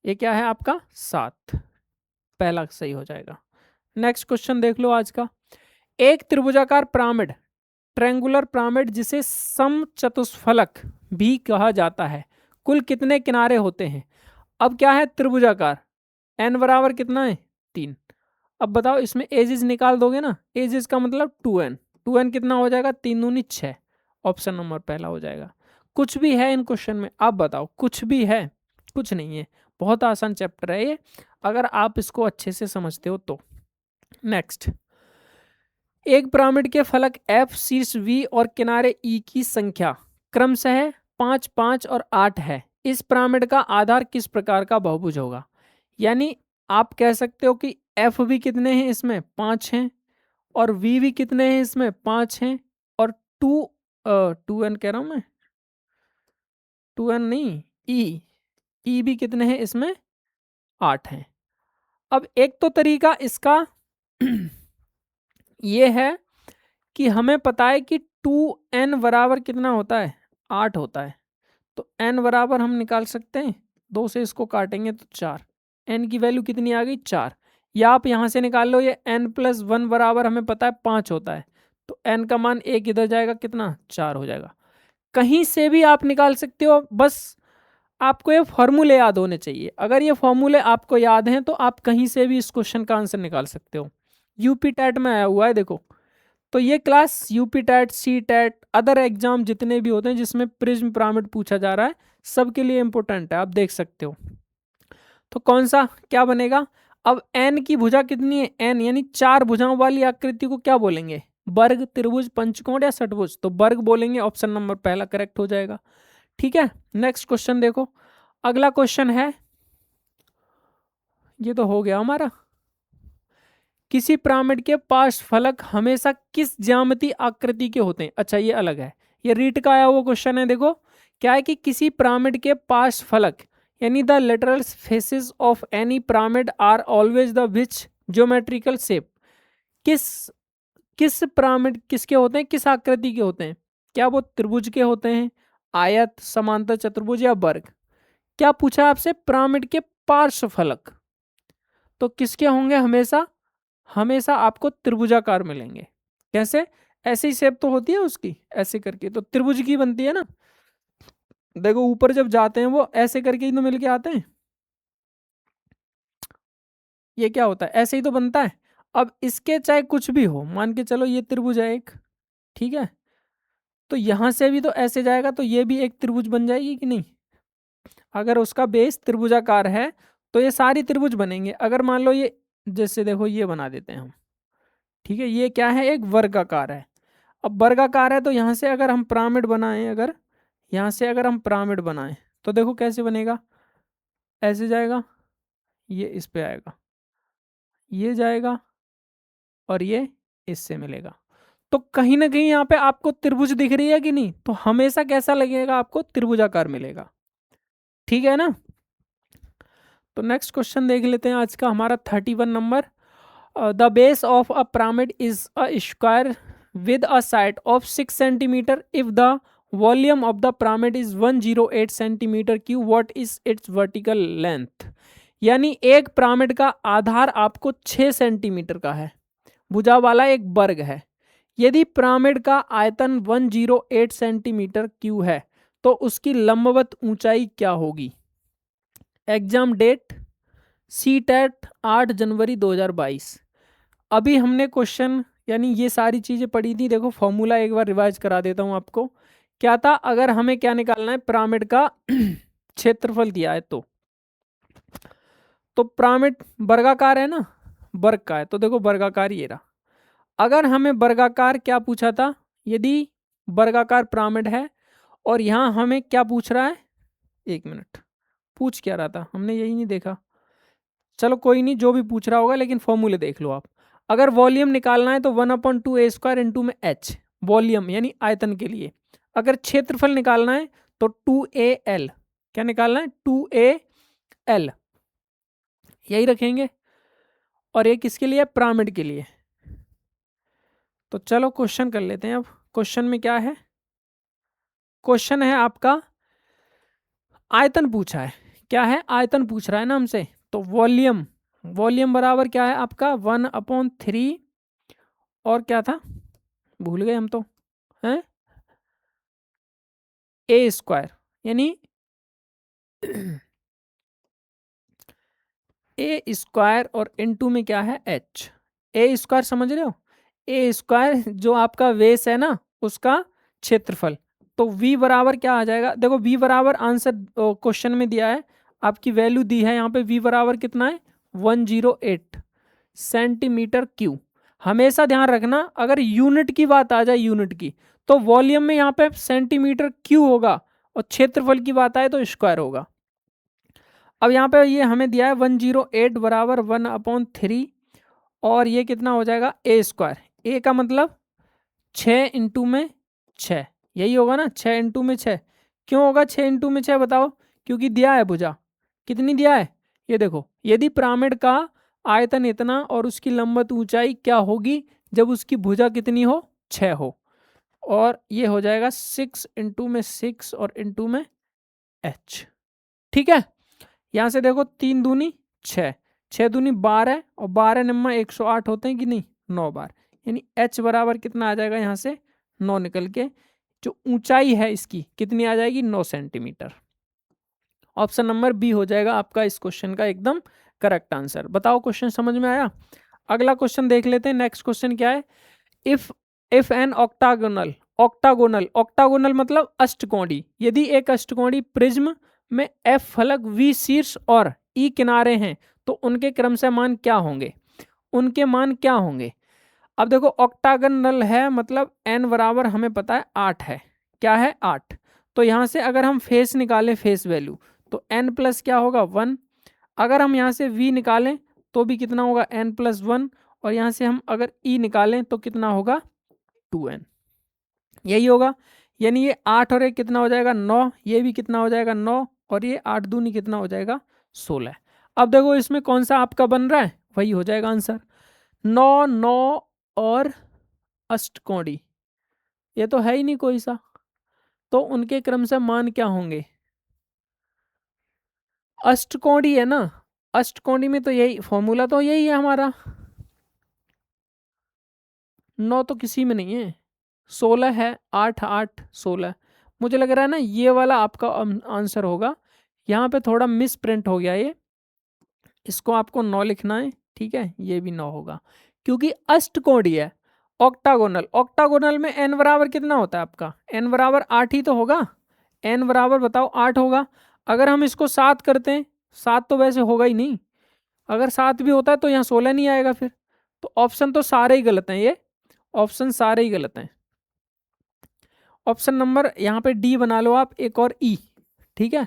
ये क्या है आपका 7, पहला सही हो जाएगा। नेक्स्ट क्वेश्चन देख लो आज का। एक त्रिभुजाकार पिरामिड, ट्रायंगुलर पिरामिड, जिसे समचतुष्फलक भी कहा जाता है, कुल कितने किनारे होते हैं। अब क्या है त्रिभुजाकार, n बराबर कितना है 3। अब बताओ इसमें एजिस निकाल दोगे ना, एजिस का मतलब 2n, 2n कितना हो जाएगा, 3 दूनी 6, ऑप्शन नंबर पहला हो जाएगा। कुछ भी है इन क्वेश्चन में, आप बताओ, कुछ भी है, कुछ नहीं है, बहुत आसान चैप्टर है ये, अगर आप इसको अच्छे से समझते हो तो। नेक्स्ट, एक पिरामिड के फलक f, शीर्ष v और किनारे e की संख्या क्रमशः 5, 5 और 8 है। इस पिरामिड का आधार किस प्रकार का बहुभुज होगा। यानी आप कह सकते हो कि एफ भी कितने हैं इसमें, 5 हैं, और वी भी कितने हैं इसमें, 5 हैं, और 2n कह रहा हूं मैं, 2n नहीं, ई भी कितने हैं इसमें, 8 हैं। अब एक तो तरीका इसका ये है कि हमें पता है कि 2n बराबर कितना होता है, 8 होता है। तो n बराबर हम निकाल सकते हैं, 2 से इसको काटेंगे तो 4, n की वैल्यू कितनी आ गई, 4। या आप यहाँ से निकाल लो, ये n+1 बराबर हमें पता है 5 होता है, तो n का मान 1 इधर जाएगा, कितना 4 हो जाएगा। कहीं से भी आप निकाल सकते हो, बस आपको ये फॉर्मूले याद होने चाहिए। अगर ये फॉर्मूले आपको याद हैं तो आप कहीं से भी इस क्वेश्चन का आंसर निकाल सकते हो। यूपी टैट में आया हुआ है देखो। तो ये क्लास यूपी टैट, सी टैट, अदर एग्जाम जितने भी होते हैं जिसमें प्रिज्म पिरामिड पूछा जा रहा है, सबके लिए इंपॉर्टेंट है, आप देख सकते हो। तो कौन सा क्या बनेगा, अब n की भुजा कितनी है, n यानी 4 भुजाओं वाली आकृति को क्या बोलेंगे, वर्ग, त्रिभुज, पंचकोण या षटभुज। तो वर्ग बोलेंगे, ऑप्शन नंबर पहला करेक्ट हो जाएगा। ठीक है, नेक्स्ट क्वेश्चन देखो। अगला क्वेश्चन है, ये तो हो गया हमारा, किसी पिरामिड के पार्श्वफलक हमेशा किस ज्यामिति आकृति के होते हैं। अच्छा ये अलग है, ये रीट का आया हुआ क्वेश्चन है। देखो क्या है कि किसी पिरामिड के पार्श्वफलक यानी the lateral faces of any pyramid are always the which geometrical shape. किस पिरामिड किसके होते हैं, किस आकृति के होते हैं, क्या वो त्रिभुज के होते हैं, आयत, समांतर चतुर्भुज या वर्ग। क्या पूछा आपसे, पिरामिड के पार्श्वफलक, तो किसके होंगे, हमेशा हमेशा आपको त्रिभुजाकार मिलेंगे। कैसे, ऐसी शेप तो होती है उसकी, ऐसे करके तो त्रिभुज की बनती है ना। देखो ऊपर जब जाते हैं वो ऐसे करके ही तो मिलके आते हैं, ये क्या होता है, ऐसे ही तो बनता है। अब इसके चाहे कुछ भी हो, मान के चलो ये त्रिभुज है एक, ठीक है, तो यहां से भी तो ऐसे जाएगा, तो ये भी एक त्रिभुज बन जाएगी कि नहीं। अगर उसका बेस त्रिभुजाकार है तो ये सारी त्रिभुज बनेंगे। अगर मान लो ये, जैसे देखो ये बना देते हैं हम, ठीक है, ये क्या है, एक वर्गाकार है। अब वर्गाकार है तो यहाँ से अगर हम पिरामिड बनाएं, अगर यहाँ से अगर हम पिरामिड बनाएं तो देखो कैसे बनेगा, ऐसे जाएगा, ये इस पे आएगा, ये जाएगा, और ये इससे मिलेगा। तो कहीं ना कहीं यहाँ पे आपको त्रिभुज दिख रही है कि नहीं, तो हमेशा कैसा लगेगा, आपको त्रिभुजाकार मिलेगा। ठीक है ना। तो नेक्स्ट क्वेश्चन देख लेते हैं आज का हमारा 31 number. The base of a pyramid is a square with a side of 6 centimetre if the volume of the pyramid is 108 centimetre cube, what is it's vertical length. यानी एक पिरामिड का आधार आपको 6 सेंटीमीटर का है, भुजा वाला एक वर्ग है। यदि पिरामिड का आयतन 108 सेंटीमीटर क्यूब है तो उसकी लंबवत ऊंचाई क्या होगी। एग्जाम डेट CTET 8 जनवरी 2022। अभी हमने क्वेश्चन यानी ये सारी चीज़ें पढ़ी थी। देखो फॉर्मूला एक बार रिवाइज करा देता हूँ आपको। क्या था, अगर हमें क्या निकालना है, पिरामिड का क्षेत्रफल दिया है तो पिरामिड वर्गाकार है ना, वर्ग का है, तो देखो वर्गाकार ये रहा। अगर हमें वर्गाकार क्या पूछा था, यदि वर्गाकार पिरामिड है और यहाँ हमें क्या पूछ रहा है, एक मिनट, पूछ क्या रहा था हमने यही नहीं देखा, चलो कोई नहीं, जो भी पूछ रहा होगा, लेकिन फॉर्मूले देख लो आप। अगर वॉल्यूम निकालना है तो 1/2a² इंटू में h, वॉल्यूम यानी आयतन के लिए। अगर क्षेत्रफल निकालना है तो 2al, क्या निकालना है, 2al, यही रखेंगे। और ये किसके लिए, पिरामिड के लिए। तो चलो क्वेश्चन कर लेते हैं। अब क्वेश्चन में क्या है, क्वेश्चन है आपका आयतन पूछा है। क्या है, आयतन पूछ रहा है ना हमसे। तो वॉल्यूम, वॉल्यूम बराबर क्या है आपका 1/3, और क्या था भूल गए हम तो, हैं, a², यानी a² और इनटू में क्या है h। a² समझ रहे हो, a² जो आपका वेस है ना उसका क्षेत्रफल। तो v बराबर क्या आ जाएगा, देखो v बराबर आंसर क्वेश्चन में दिया है, आपकी वैल्यू दी है यहाँ पे, v बराबर कितना है 108 सेंटीमीटर क्यूब। हमेशा ध्यान रखना अगर यूनिट की बात आ जाए, यूनिट की, तो वॉल्यूम में यहाँ पे सेंटीमीटर क्यूब होगा और क्षेत्रफल की बात आए तो स्क्वायर होगा। अब यहाँ पे ये हमें दिया है 108 बराबर 1/3, और ये कितना हो जाएगा a²। a का मतलब 6 इंटू में 6, यही होगा ना, 6 इंटू में 6। क्यों होगा 6 इंटू में 6 बताओ, क्योंकि दिया है भुजा, कितनी दिया है, ये देखो। यदि पिरामिड का आयतन इतना और उसकी लंबवत ऊंचाई क्या होगी जब उसकी भुजा कितनी हो, 6 हो, और ये हो जाएगा 6 इंटू में 6 और इंटू में h। ठीक है, यहाँ से देखो 3 दूनी 6, 6 दूनी 12 और 12 नम्मा 108 होते हैं कि नहीं, 9 बार, यानी h बराबर कितना आ जाएगा, यहाँ से 9 निकल के जो ऊंचाई है इसकी कितनी आ जाएगी, 9 सेंटीमीटर। ऑप्शन नंबर बी हो जाएगा आपका इस क्वेश्चन का एकदम करेक्ट आंसर। बताओ क्वेश्चन समझ में आया। अगला क्वेश्चन देख लेते हैं। नेक्स्ट क्वेश्चन क्या है, if an octagonal, octagonal, octagonal मतलब अष्टकोणी, यदि एक अष्टकोणी प्रिज्म में एफ फलक वी शीर्ष और ई किनारे हैं तो उनके क्रमशः मान क्या होंगे, उनके मान क्या होंगे। अब देखो ऑक्टागोनल है मतलब एन बराबर हमें पता है 8 है, क्या है 8। तो यहाँ से अगर हम फेस निकालें, फेस वैल्यू, तो एन प्लस क्या होगा 1। अगर हम यहाँ से वी निकालें तो भी कितना होगा n+1, और यहाँ से हम अगर ई निकालें तो कितना होगा 2n, यही होगा। यानी ये 8 और 1 कितना हो जाएगा 9, ये भी कितना हो जाएगा 9, और ये 8 दूनी कितना हो जाएगा 16। अब देखो इसमें कौन सा आपका बन रहा है, वही हो जाएगा आंसर 9, 9 और अष्टकोणी, ये तो है ही नहीं कोई सा, तो उनके क्रम से मान क्या होंगे, अष्टकोणी है ना, अष्टकोणी में तो यही फॉर्मूला तो यही है हमारा, 9 तो किसी में नहीं है, 16 है, 8 8 16। मुझे लग रहा है ना ये वाला आपका आंसर होगा। यहाँ पे थोड़ा मिस प्रिंट हो गया ये, इसको आपको 9 लिखना है, ठीक है, ये भी 9 होगा क्योंकि अष्टकोणी है। ऑक्टागोनल, ऑक्टागोनल में n बराबर कितना होता है आपका, n बराबर 8 ही तो होगा, n बराबर बताओ 8 होगा। अगर हम इसको 7 करते हैं, 7 तो वैसे होगा ही नहीं, अगर 7 भी होता है तो यहाँ 16 नहीं आएगा फिर। तो ऑप्शन तो सारे ही गलत हैं, ये ऑप्शन सारे ही गलत हैं। ऑप्शन नंबर यहाँ पे डी बना लो आप, एक और ई, ठीक है।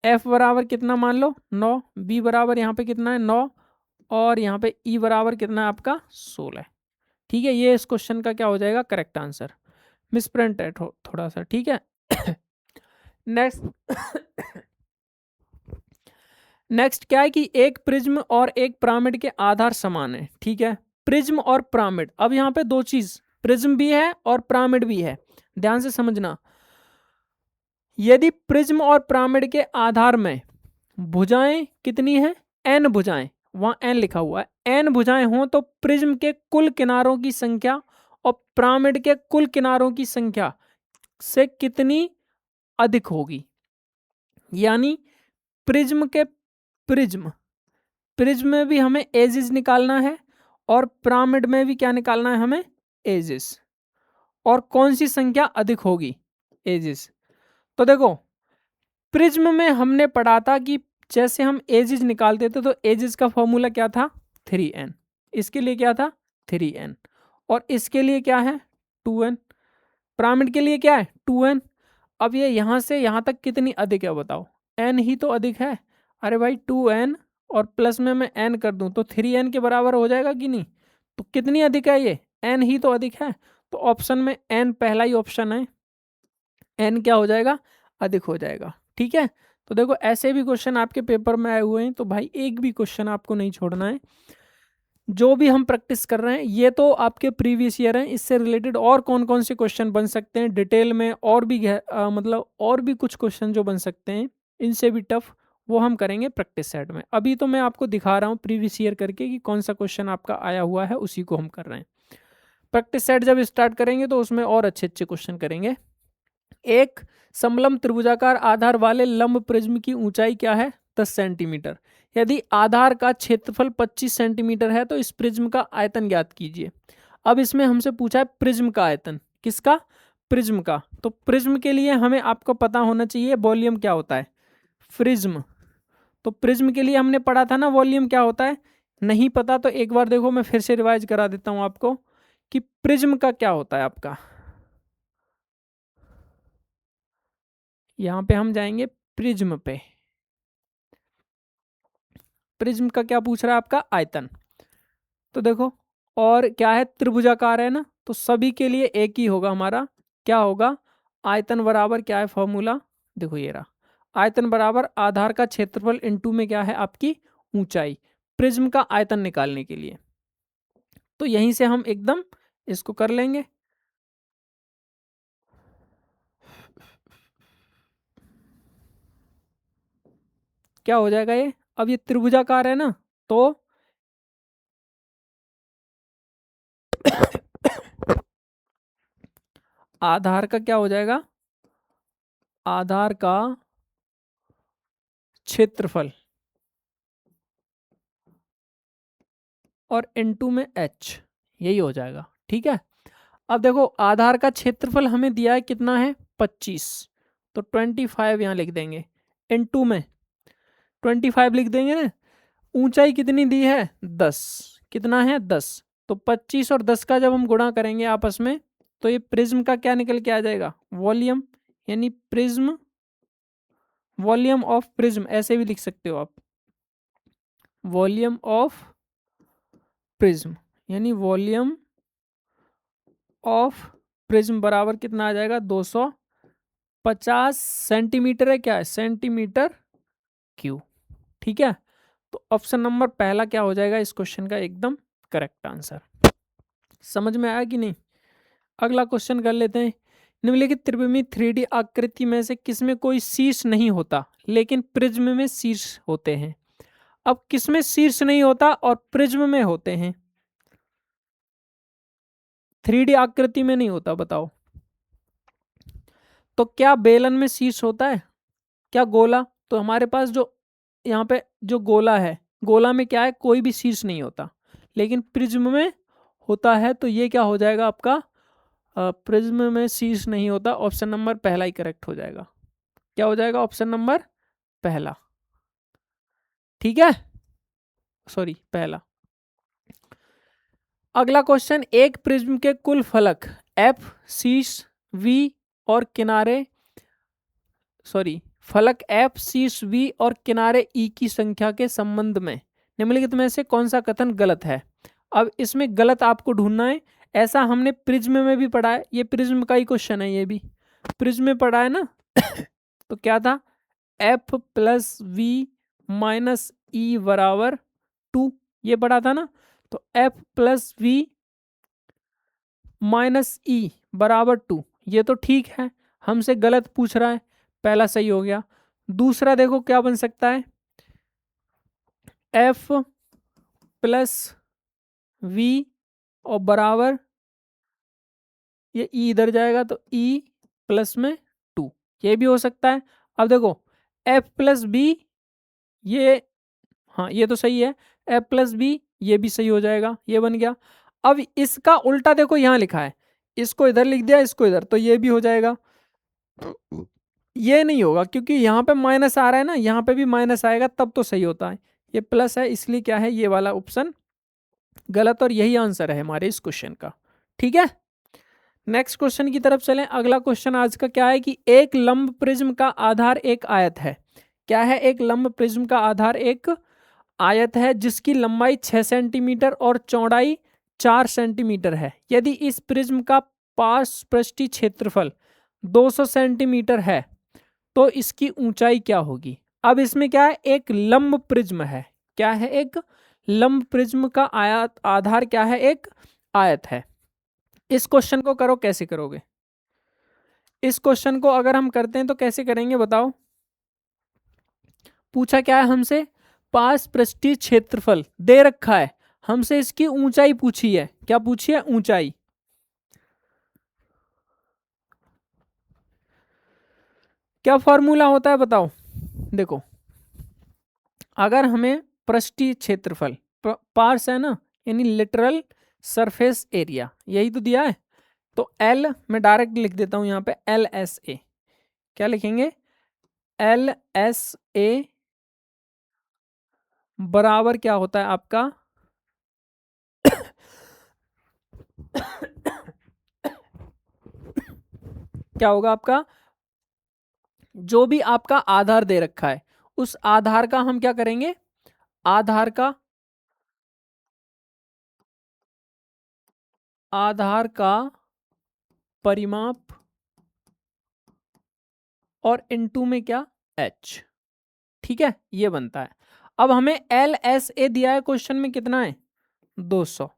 एफ बराबर कितना मान लो 9, बी बराबर यहाँ पे कितना है 9, और यहाँ पे ई बराबर कितना है आपका 16, ठीक है। ये इस क्वेश्चन का क्या हो जाएगा करेक्ट आंसर, मिसप्रिंट है थोड़ा सा, ठीक है। नेक्स्ट क्या है कि एक प्रिज्म और एक पिरामिड के आधार समान है, ठीक है। प्रिज्म और पिरामिड, अब यहाँ पे दो चीज, प्रिज्म भी है और पिरामिड भी है, ध्यान से समझना। यदि प्रिज्म और पिरामिड के आधार में भुजाएं कितनी हैं, n भुजाएं, वहां n लिखा हुआ है, n भुजाएं हों तो प्रिज्म के कुल किनारों की संख्या और पिरामिड के कुल किनारों की संख्या से कितनी अधिक होगी। यानी प्रिज्म में भी हमें एजेस निकालना है और पिरामिड में भी क्या निकालना है हमें, एजेस, और कौन सी संख्या अधिक होगी, एजेस। तो देखो प्रिज्म में हमने पढ़ा था कि जैसे हम एजेस निकालते थे तो एजेस का फॉर्मूला क्या था, 3n, इसके लिए क्या था 3n, और इसके लिए क्या है 2n, पिरामिड के लिए क्या है 2n। अब ये यहां से यहां तक कितनी अधिक है बताओ, n ही तो अधिक है। अरे भाई 2n और प्लस में मैं n कर दूं तो 3n के बराबर हो जाएगा कि नहीं, तो कितनी अधिक है ये, n ही तो अधिक है। तो ऑप्शन में n पहला ही ऑप्शन है, n क्या हो जाएगा, अधिक हो जाएगा। ठीक है, तो देखो ऐसे भी क्वेश्चन आपके पेपर में आए हुए हैं, तो भाई एक भी क्वेश्चन आपको नहीं छोड़ना है। जो भी हम प्रैक्टिस कर रहे हैं ये तो आपके प्रीवियस ईयर हैं, इससे रिलेटेड और कौन कौन से क्वेश्चन बन सकते हैं डिटेल में, और भी मतलब और भी कुछ क्वेश्चन जो बन सकते हैं इनसे भी टफ, वो हम करेंगे प्रैक्टिस सेट में। अभी तो मैं आपको दिखा रहा हूँ प्रीवियस ईयर करके कि कौन सा क्वेश्चन आपका आया हुआ है, उसी को हम कर रहे हैं। प्रैक्टिस सेट जब स्टार्ट करेंगे तो उसमें और अच्छे अच्छे क्वेश्चन करेंगे। एक समलंब त्रिभुजाकार आधार वाले लंब प्रिज्म की ऊंचाई क्या है, 10 सेंटीमीटर। यदि आधार का क्षेत्रफल 25 सेंटीमीटर है तो इस प्रिज्म का आयतन ज्ञात कीजिए। अब इसमें हमसे पूछा है प्रिज्म का आयतन, किसका, प्रिज्म का। तो प्रिज्म के लिए हमें आपको पता होना चाहिए वॉल्यूम क्या होता है, प्रिज्म। तो प्रिज्म के लिए हमने पढ़ा था ना वॉल्यूम क्या होता है, नहीं पता तो एक बार देखो मैं फिर से रिवाइज करा देता हूं आपको कि प्रिज्म का क्या होता है आपका। यहां पे हम जाएंगे प्रिज्म पे, प्रिज्म का क्या पूछ रहा है आपका, आयतन। तो देखो और क्या है, त्रिभुजाकार है ना, तो सभी के लिए एक ही होगा हमारा, क्या होगा, आयतन बराबर क्या है फॉर्मूला, देखो ये रहा, आयतन बराबर आधार का क्षेत्रफल इनटू में क्या है आपकी ऊंचाई, प्रिज्म का आयतन निकालने के लिए। तो यहीं से हम एकदम इसको कर लेंगे। क्या हो जाएगा ये, अब ये त्रिभुजाकार है ना, तो आधार का क्या हो जाएगा, आधार का क्षेत्रफल और इनटू में h, यही हो जाएगा। ठीक है, अब देखो आधार का क्षेत्रफल हमें दिया है कितना है 25, तो 25 यहाँ लिख देंगे, इनटू में 25 लिख देंगे ना, ऊंचाई कितनी दी है 10, कितना है 10, तो 25 और 10 का जब हम गुणा करेंगे आपस में तो ये प्रिज्म का क्या निकल के आ जाएगा, वॉल्यूम, यानी प्रिज्म, वॉल्यूम ऑफ प्रिज्म ऐसे भी लिख सकते हो आप, वॉल्यूम ऑफ प्रिज्म, यानी वॉल्यूम ऑफ प्रिज्म बराबर कितना आ जाएगा 250 सेंटीमीटर है, क्या है सेंटीमीटर क्यूब। ठीक है, तो ऑप्शन नंबर पहला क्या हो जाएगा इस क्वेश्चन का एकदम करेक्ट आंसर। समझ में आया कि नहीं, अगला क्वेश्चन कर लेते हैं। निम्नलिखित त्रिविमीय 3D आकृति में से किसमें कोई शीर्ष नहीं होता लेकिन प्रिज्म में शीर्ष होते हैं। अब किसमें शीर्ष नहीं होता और प्रिज्म में होते हैं, 3D आकृति में नहीं होता, बताओ। तो क्या बेलन में शीर्ष होता है, क्या गोला, तो हमारे पास जो यहाँ पे जो गोला है, गोला में क्या है कोई भी शीर्ष नहीं होता, लेकिन प्रिज्म में होता है, तो ये क्या हो जाएगा आपका, प्रिज्म में शीर्ष नहीं होता, ऑप्शन नंबर पहला ही करेक्ट हो जाएगा। क्या हो जाएगा, ऑप्शन नंबर पहला। ठीक है, सॉरी पहला। अगला क्वेश्चन, एक प्रिज्म के कुल फलक एफ, शीर्ष वी और किनारे, सॉरी फलक एफ, शीर्ष वी और किनारे ई की संख्या के संबंध में निम्नलिखित में से कौन सा कथन गलत है। अब इसमें गलत आपको ढूंढना है, ऐसा हमने प्रिज्म में भी पढ़ा है, ये प्रिज्म का ही क्वेश्चन है, ये भी प्रिज्म में पढ़ा है ना तो क्या था, एफ प्लस वी माइनस ई बराबर 2, ये पढ़ा था ना। तो एफ प्लस वी माइनस ई बराबर 2, ये तो ठीक है, हमसे गलत पूछ रहा है, पहला सही हो गया। दूसरा देखो क्या बन सकता है, एफ प्लस वी और बराबर ये ई इधर जाएगा तो ई प्लस में 2, ये भी हो सकता है। अब देखो एफ प्लस बी, ये हाँ ये तो सही है, एफ प्लस बी ये भी सही हो जाएगा, ये बन गया। अब इसका उल्टा देखो यहाँ लिखा है, इसको इधर लिख दिया, इसको इधर, तो ये भी हो जाएगा। ये नहीं होगा क्योंकि यहाँ पे माइनस आ रहा है ना, यहाँ पे भी माइनस आएगा तब तो सही होता है, ये प्लस है इसलिए क्या है, ये वाला ऑप्शन गलत, और यही आंसर है हमारे इस क्वेश्चन का। ठीक है, नेक्स्ट क्वेश्चन की तरफ चलें। अगला क्वेश्चन आज का क्या है कि एक लंब प्रिज्म का आधार एक आयत है। क्या है, एक लंब प्रिज्म का आधार एक आयत है जिसकी लंबाई 6 सेंटीमीटर और चौड़ाई 4 सेंटीमीटर है। यदि इस प्रिज्म का पार्श्व पृष्ठीय क्षेत्रफल 200 सेंटीमीटर है तो इसकी ऊंचाई क्या होगी। अब इसमें क्या है, एक लंब प्रिज्म है। क्या है, एक लंब प्रिज्म का आयत आधार क्या है, एक आयत है। इस क्वेश्चन को करो, कैसे करोगे इस क्वेश्चन को, अगर हम करते हैं तो कैसे करेंगे बताओ। पूछा क्या है हमसे, पार्श्व पृष्ठीय क्षेत्रफल दे रखा है, हमसे इसकी ऊंचाई पूछी है। क्या पूछी है, ऊंचाई। क्या फॉर्मूला होता है बताओ। देखो अगर हमें पृष्ठीय क्षेत्रफल, पार्स है ना, यानी लिटरल सरफेस एरिया, यही तो दिया है, तो एल मैं डायरेक्ट लिख देता हूं यहाँ पे, एल एस ए। क्या लिखेंगे, एल एस ए बराबर क्या होता है आपका क्या होगा आपका, जो भी आपका आधार दे रखा है उस आधार का हम क्या करेंगे, आधार का परिमाप और इनटू में क्या, एच। ठीक है, ये बनता है। अब हमें एल एस ए दिया है क्वेश्चन में, कितना है, 200।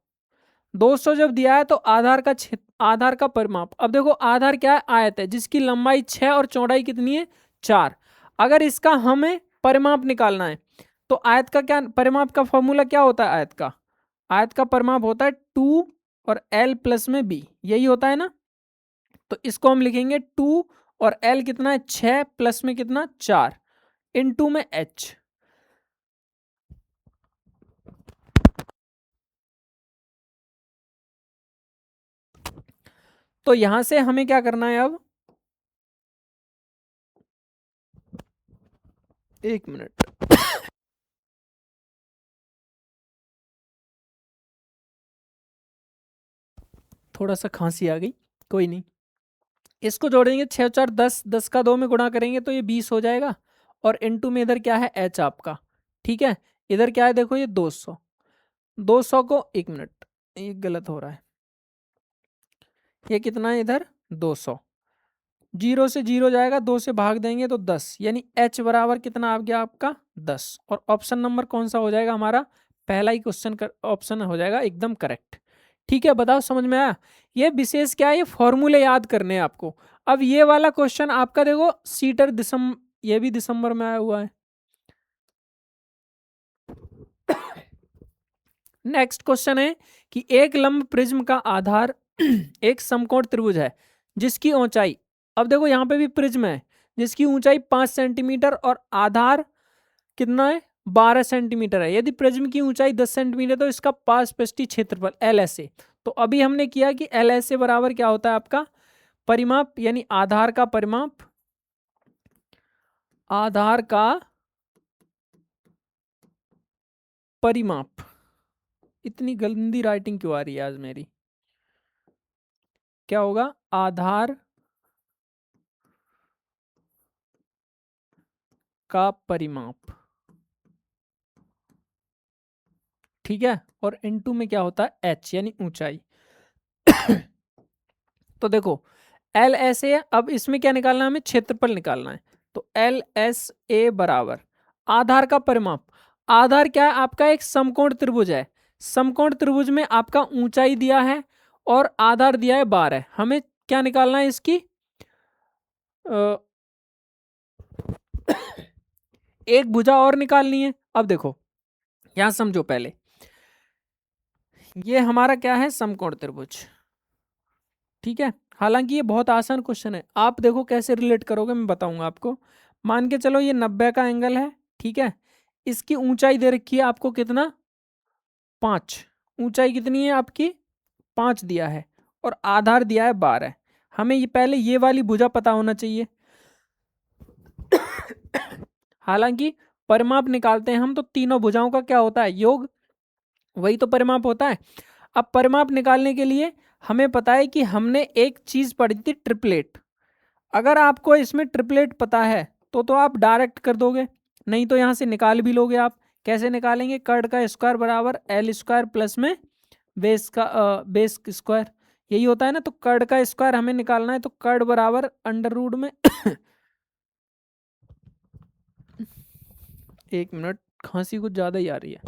200 जब दिया है तो आधार का परिमाप, अब देखो आधार क्या है, आयत है जिसकी लंबाई 6 और चौड़ाई कितनी है, 4। अगर इसका हमें परिमाप निकालना है तो आयत का क्या, परिमाप का फॉर्मूला क्या होता है, आयत का परिमाप होता है 2 और एल प्लस में बी, यही होता है ना। तो इसको हम लिखेंगे 2 और एल कितना है, 6 प्लस में कितना, 4 इनटू में एच। तो यहां से हमें क्या करना है, अब 1 मिनट, थोड़ा सा खांसी आ गई, कोई नहीं। इसको जोड़ेंगे, 6 4 10, 10 का 2 में गुणा करेंगे तो ये 20 हो जाएगा, और इनटू में इधर क्या है, एच आपका। ठीक है, इधर क्या है देखो, ये 200। 200 को 1 मिनट, ये गलत हो रहा है, ये कितना है इधर, 200। 0 से 0 जाएगा, 2 से भाग देंगे तो 10, यानी h बराबर कितना आ गया आपका, 10। और ऑप्शन नंबर कौन सा हो जाएगा हमारा, पहला ही क्वेश्चन ऑप्शन हो जाएगा एकदम करेक्ट। ठीक है, बताओ समझ में आया। ये विशेष क्या है, ये फॉर्मूले याद करने हैं आपको। अब ये वाला क्वेश्चन आपका देखो सीटर दिसंबर, ये भी दिसंबर में आया हुआ है। नेक्स्ट क्वेश्चन है कि एक लंब प्रिज्म का आधार एक समकोण त्रिभुज है जिसकी ऊंचाई, अब देखो यहाँ पे भी प्रिज्म है जिसकी ऊंचाई 5 सेंटीमीटर और आधार कितना है, 12 सेंटीमीटर है। यदि प्रिज्म की ऊंचाई 10 सेंटीमीटर तो इसका पार्श्व पृष्ठीय क्षेत्रफल एल एस ए। तो अभी हमने किया कि एल एस ए बराबर क्या होता है आपका, परिमाप, यानी आधार का परिमाप, आधार का परिमाप। इतनी गंदी राइटिंग क्यों आ रही है आज मेरी, क्या होगा, आधार का परिमाप। ठीक है, और इनटू में क्या होता है, एच यानी ऊंचाई। तो देखो एल एस ए, अब इसमें क्या निकालना है, हमें क्षेत्रफल निकालना है। तो एल एस ए बराबर आधार का परिमाप, आधार क्या है आपका, एक समकोण त्रिभुज है। समकोण त्रिभुज में आपका ऊंचाई दिया है और आधार दिया है 12। हमें क्या निकालना है, इसकी एक भुजा और निकालनी है। अब देखो यहां समझो पहले, ये हमारा क्या है, समकोण त्रिभुज, ठीक है। हालांकि ये बहुत आसान क्वेश्चन है, आप देखो कैसे रिलेट करोगे मैं बताऊंगा आपको। मान के चलो ये 90 का एंगल है, ठीक है। इसकी ऊंचाई दे रखी है आपको कितना, 5। ऊंचाई कितनी है आपकी, 5 दिया है, और आधार दिया है 12। हमें ये पहले ये वाली भुजा पता होना चाहिए। हालांकि परिमाप निकालते हैं हम तो तीनों भुजाओं का क्या होता है, योग, वही तो परिमाप होता है। अब परिमाप निकालने के लिए हमें पता है कि हमने एक चीज पढ़ी थी, ट्रिपलेट। अगर आपको इसमें ट्रिपलेट पता है तो आप डायरेक्ट कर दोगे, नहीं तो यहां से निकाल भी लोगे आप। कैसे निकालेंगे, कर्ड का स्क्वायर बराबर एल स्क्वायर प्लस में बेस स्क्वायर, यही होता है ना। तो कर्ड का स्क्वायर हमें निकालना है, तो कर्ड बराबर अंडर रूट में एक मिनट, खांसी कुछ ज्यादा ही आ रही है।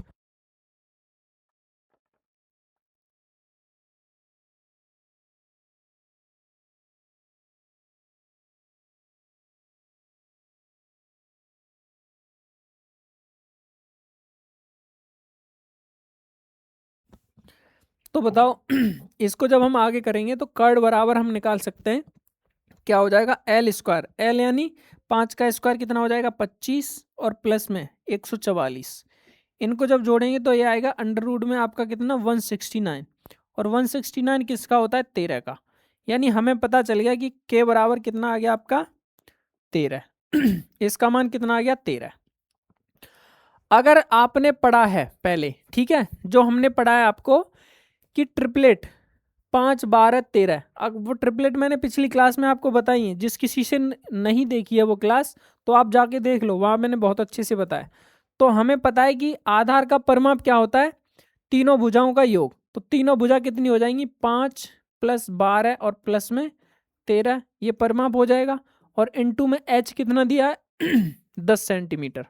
तो बताओ इसको जब हम आगे करेंगे तो कर्ड बराबर हम निकाल सकते हैं, क्या हो जाएगा, एल स्क्वायर, एल यानी 5 का स्क्वायर कितना हो जाएगा 25, और प्लस में 144। इनको जब जोड़ेंगे तो ये आएगा अंडर रूट में आपका कितना 169, और 169 किसका होता है, 13 का। यानी हमें पता चल गया कि के बराबर कितना आ गया आपका 13। इसका मान कितना आ गया 13। अगर आपने पढ़ा है पहले, ठीक है, जो हमने पढ़ा है आपको कि ट्रिपलेट 5 12 13, अब वो ट्रिपलेट मैंने पिछली क्लास में आपको बताई है। जिस किसी से नहीं देखी है वो क्लास, तो आप जाके देख लो, वहां मैंने बहुत अच्छे से बताया। तो हमें पता है कि आधार का परिमाप क्या होता है, तीनों भुजाओं का योग। तो तीनों भुजा कितनी हो जाएंगी, 5 प्लस 12 और प्लस में 13, ये परिमाप हो जाएगा। और इनटू में एच कितना दिया है 10 सेंटीमीटर,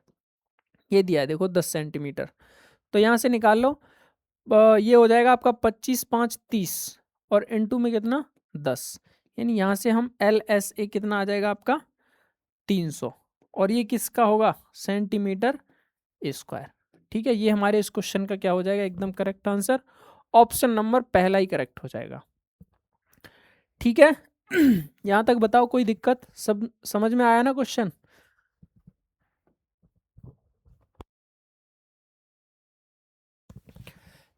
ये दिया है देखो 10 सेंटीमीटर। तो यहाँ से निकाल लो, ये हो जाएगा आपका 25 5 30, और इनटू में कितना 10। यानी यहाँ से हम एल एस ए कितना आ जाएगा आपका 300, और ये किसका होगा, सेंटीमीटर स्क्वायर। ठीक है, ये हमारे इस क्वेश्चन का क्या हो जाएगा, एकदम करेक्ट आंसर, ऑप्शन नंबर पहला ही करेक्ट हो जाएगा। ठीक है यहाँ तक बताओ कोई दिक्कत, सब समझ में आया ना क्वेश्चन।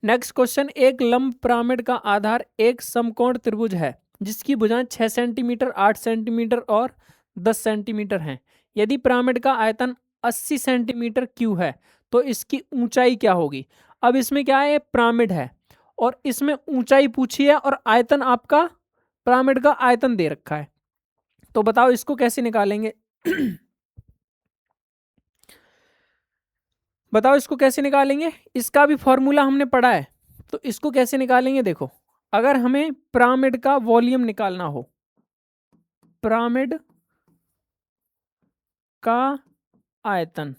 नेक्स्ट क्वेश्चन, एक लंब पिरामिड का आधार एक समकोण त्रिभुज है जिसकी भुजाएं 6 सेंटीमीटर 8 सेंटीमीटर और 10 सेंटीमीटर हैं। यदि पिरामिड का आयतन 80 सेंटीमीटर क्यू है तो इसकी ऊंचाई क्या होगी। अब इसमें क्या है, पिरामिड है और इसमें ऊंचाई पूछी है और आयतन आपका पिरामिड का आयतन दे रखा है। तो बताओ इसको कैसे निकालेंगे बताओ इसको कैसे निकालेंगे, इसका भी फॉर्मूला हमने पढ़ा है। तो इसको कैसे निकालेंगे, देखो, अगर हमें पिरामिड का वॉल्यूम निकालना हो, पिरामिड का आयतन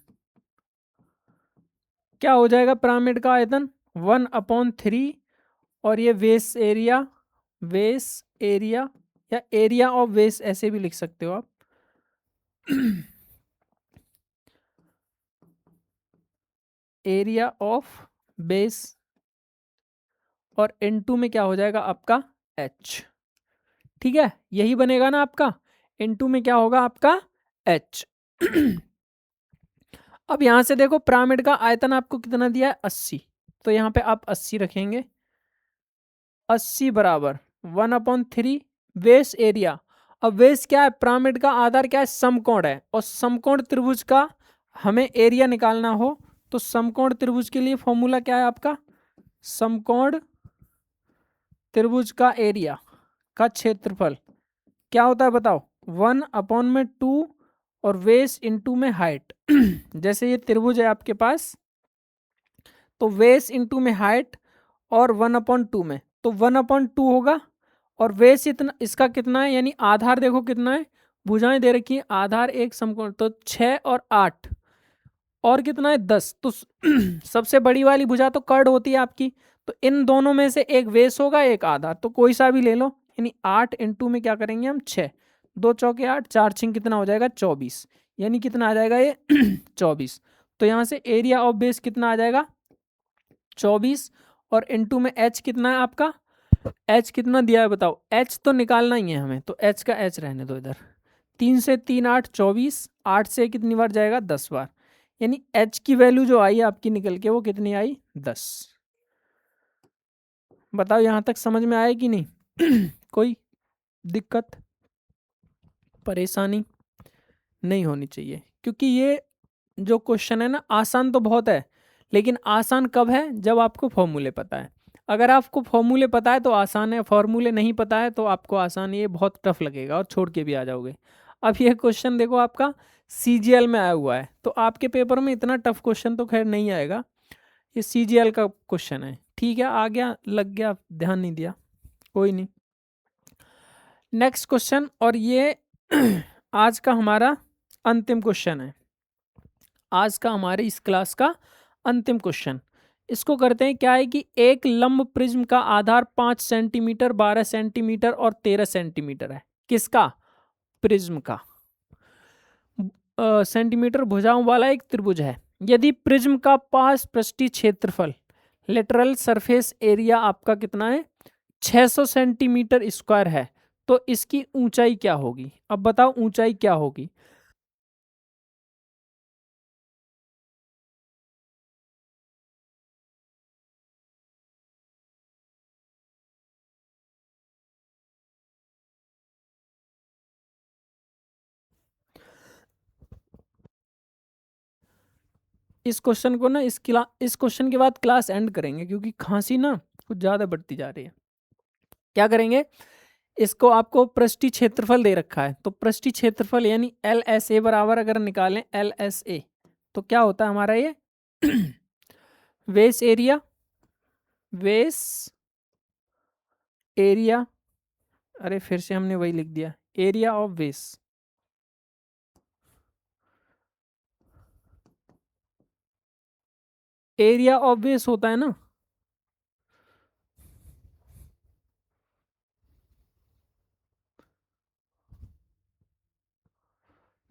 क्या हो जाएगा, पिरामिड का आयतन 1/3, और ये वेस एरिया या एरिया ऑफ वेस ऐसे भी लिख सकते हो आप एरिया ऑफ बेस, और इनटू में क्या हो जाएगा आपका एच। ठीक है, यही बनेगा ना आपका, इनटू में क्या होगा आपका एच अब यहां से देखो पिरामिड का आयतन आपको कितना दिया है 80, तो यहां पे आप 80 रखेंगे, 80 बराबर 1/3 बेस एरिया। अब बेस क्या है, पिरामिड का आधार क्या है, समकोण है, और समकोण त्रिभुज का हमें एरिया निकालना हो तो समकोण त्रिभुज के लिए फॉर्मूला क्या है आपका, समकोण त्रिभुज का एरिया का क्षेत्रफल क्या होता है बताओ, 1/2 और वेस इनटू में हाइट जैसे ये त्रिभुज है आपके पास, तो वेस इनटू में हाइट और 1/2 में, तो 1/2 होगा, और वेस इतना इसका कितना है, यानी आधार देखो कितना है, भुजाएं दे रखी है, आधार एक समकोण, तो 6 और 8 और कितना है 10, तो सबसे बड़ी वाली भुजा तो कर्ड होती है आपकी। तो इन दोनों में से एक वेस होगा एक आधार, तो कोई सा भी ले लो, यानी 8 इनटू में क्या करेंगे हम 6, 2 चौके 8, 4 6 कितना हो जाएगा 24। यानी कितना आ जाएगा ये 24। तो यहाँ से एरिया ऑफ बेस कितना आ जाएगा 24, और इनटू में एच कितना है आपका, एच कितना दिया है बताओ, एच तो निकालना ही है हमें, तो एच का एच रहने दो इधर। 3 से 3 8 24, 8 से कितनी बार जाएगा 10 बार, यानी एच की वैल्यू जो आई आपकी निकल के वो कितनी आई 10। बताओ यहाँ तक समझ में आया कि नहीं कोई दिक्कत परेशानी नहीं होनी चाहिए, क्योंकि ये जो क्वेश्चन है ना आसान तो बहुत है, लेकिन आसान कब है जब आपको फॉर्मूले पता है। अगर आपको फॉर्मूले पता है तो आसान है, फॉर्मूले नहीं पता है तो आपको आसान, ये बहुत टफ लगेगा और छोड़ के भी आ जाओगे। अब ये क्वेश्चन देखो आपका CGL में आया हुआ है, तो आपके पेपर में इतना टफ क्वेश्चन तो खैर नहीं आएगा, ये CGL का क्वेश्चन है, ठीक है, आ गया, लग गया, ध्यान नहीं दिया, कोई नहीं। नेक्स्ट क्वेश्चन, और ये आज का हमारा अंतिम क्वेश्चन है, आज का हमारे इस क्लास का अंतिम क्वेश्चन। इसको करते हैं, क्या है कि एक लंब प्रिज्म का आधार 5 सेंटीमीटर, 12 सेंटीमीटर और 13 सेंटीमीटर है। किसका? प्रिज्म का। सेंटीमीटर भुजाओं वाला एक त्रिभुज है। यदि प्रिज्म का पास पृष्ठीय क्षेत्रफल, लेटरल सरफेस एरिया आपका कितना है 600 सेंटीमीटर स्क्वायर है, तो इसकी ऊंचाई क्या होगी? अब बताओ ऊंचाई क्या होगी। इस क्वेश्चन को ना इस क्वेश्चन के बाद क्लास एंड करेंगे, क्योंकि खांसी ना कुछ ज़्यादा बढ़ती जा रही है। क्या करेंगे, इसको आपको पृष्ठीय क्षेत्रफल दे रखा है, तो पृष्ठीय क्षेत्रफल यानी LSA बराबर अगर निकालें LSA, तो क्या होता है हमारा ये वेस एरिया, वेस एरिया, अरे फिर से हमने वही लिख दिया, एरिया ऑफ वेस। एरिया ऑफ वेस होता है ना,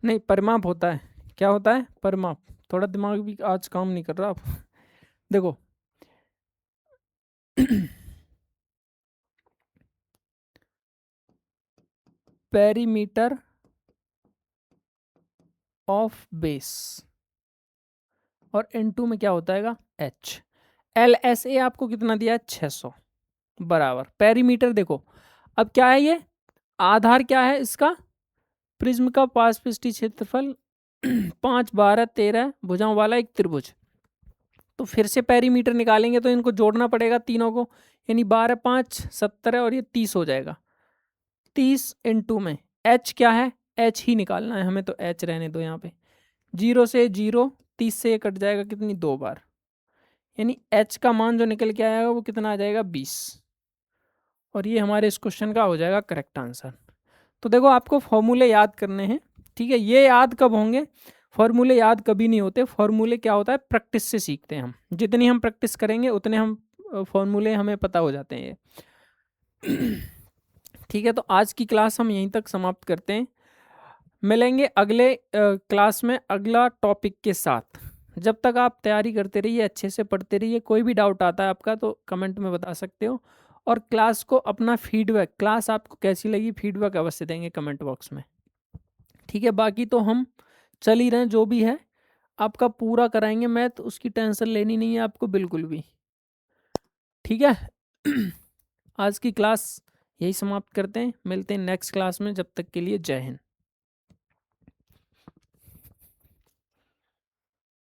नहीं परिमाप होता है। क्या होता है? परिमाप। थोड़ा दिमाग भी आज काम नहीं कर रहा आप देखो पेरीमीटर ऑफ बेस, और N2 में क्या होता है H। LSA आपको कितना दिया है 600 बराबर पेरीमीटर। देखो अब क्या है ये आधार, क्या है इसका प्रिज्म का पास पृष्ठीय क्षेत्रफल 5 12 13 भुजाओं वाला एक त्रिभुज। तो फिर से पेरीमीटर निकालेंगे तो इनको जोड़ना पड़ेगा तीनों को, यानी 12 5 17 और ये 30 हो जाएगा। 30 N2 में H क्या है, H ही निकालना है हमें, तो H रहने दो यहाँ पे। 0 से 0, 30 से ये कट जाएगा कितनी 2 बार, यानी H का मान जो निकल के आएगा वो कितना आ जाएगा 20, और ये हमारे इस क्वेश्चन का हो जाएगा करेक्ट आंसर। तो देखो आपको फॉर्मूले याद करने हैं, ठीक है। ये याद कब होंगे, फॉर्मूले याद कभी नहीं होते। फॉर्मूले क्या होता है, प्रैक्टिस से सीखते हैं हम, जितनी हम प्रैक्टिस करेंगे उतने हम फॉर्मूले हमें पता हो जाते हैं ये ठीक है। तो आज की क्लास हम यहीं तक समाप्त करते हैं, मिलेंगे अगले क्लास में अगला टॉपिक के साथ। जब तक आप तैयारी करते रहिए, अच्छे से पढ़ते रहिए, कोई भी डाउट आता है आपका तो कमेंट में बता सकते हो, और क्लास को अपना फीडबैक, क्लास आपको कैसी लगी फीडबैक अवश्य देंगे कमेंट बॉक्स में, ठीक है। बाकी तो हम चल ही रहे हैं, जो भी है आपका पूरा कराएंगे मैथ, उसकी टेंशन लेनी नहीं है आपको बिल्कुल भी, ठीक है आज की क्लास यही समाप्त करते हैं, मिलते हैं नेक्स्ट क्लास में, जब तक के लिए जय हिंद।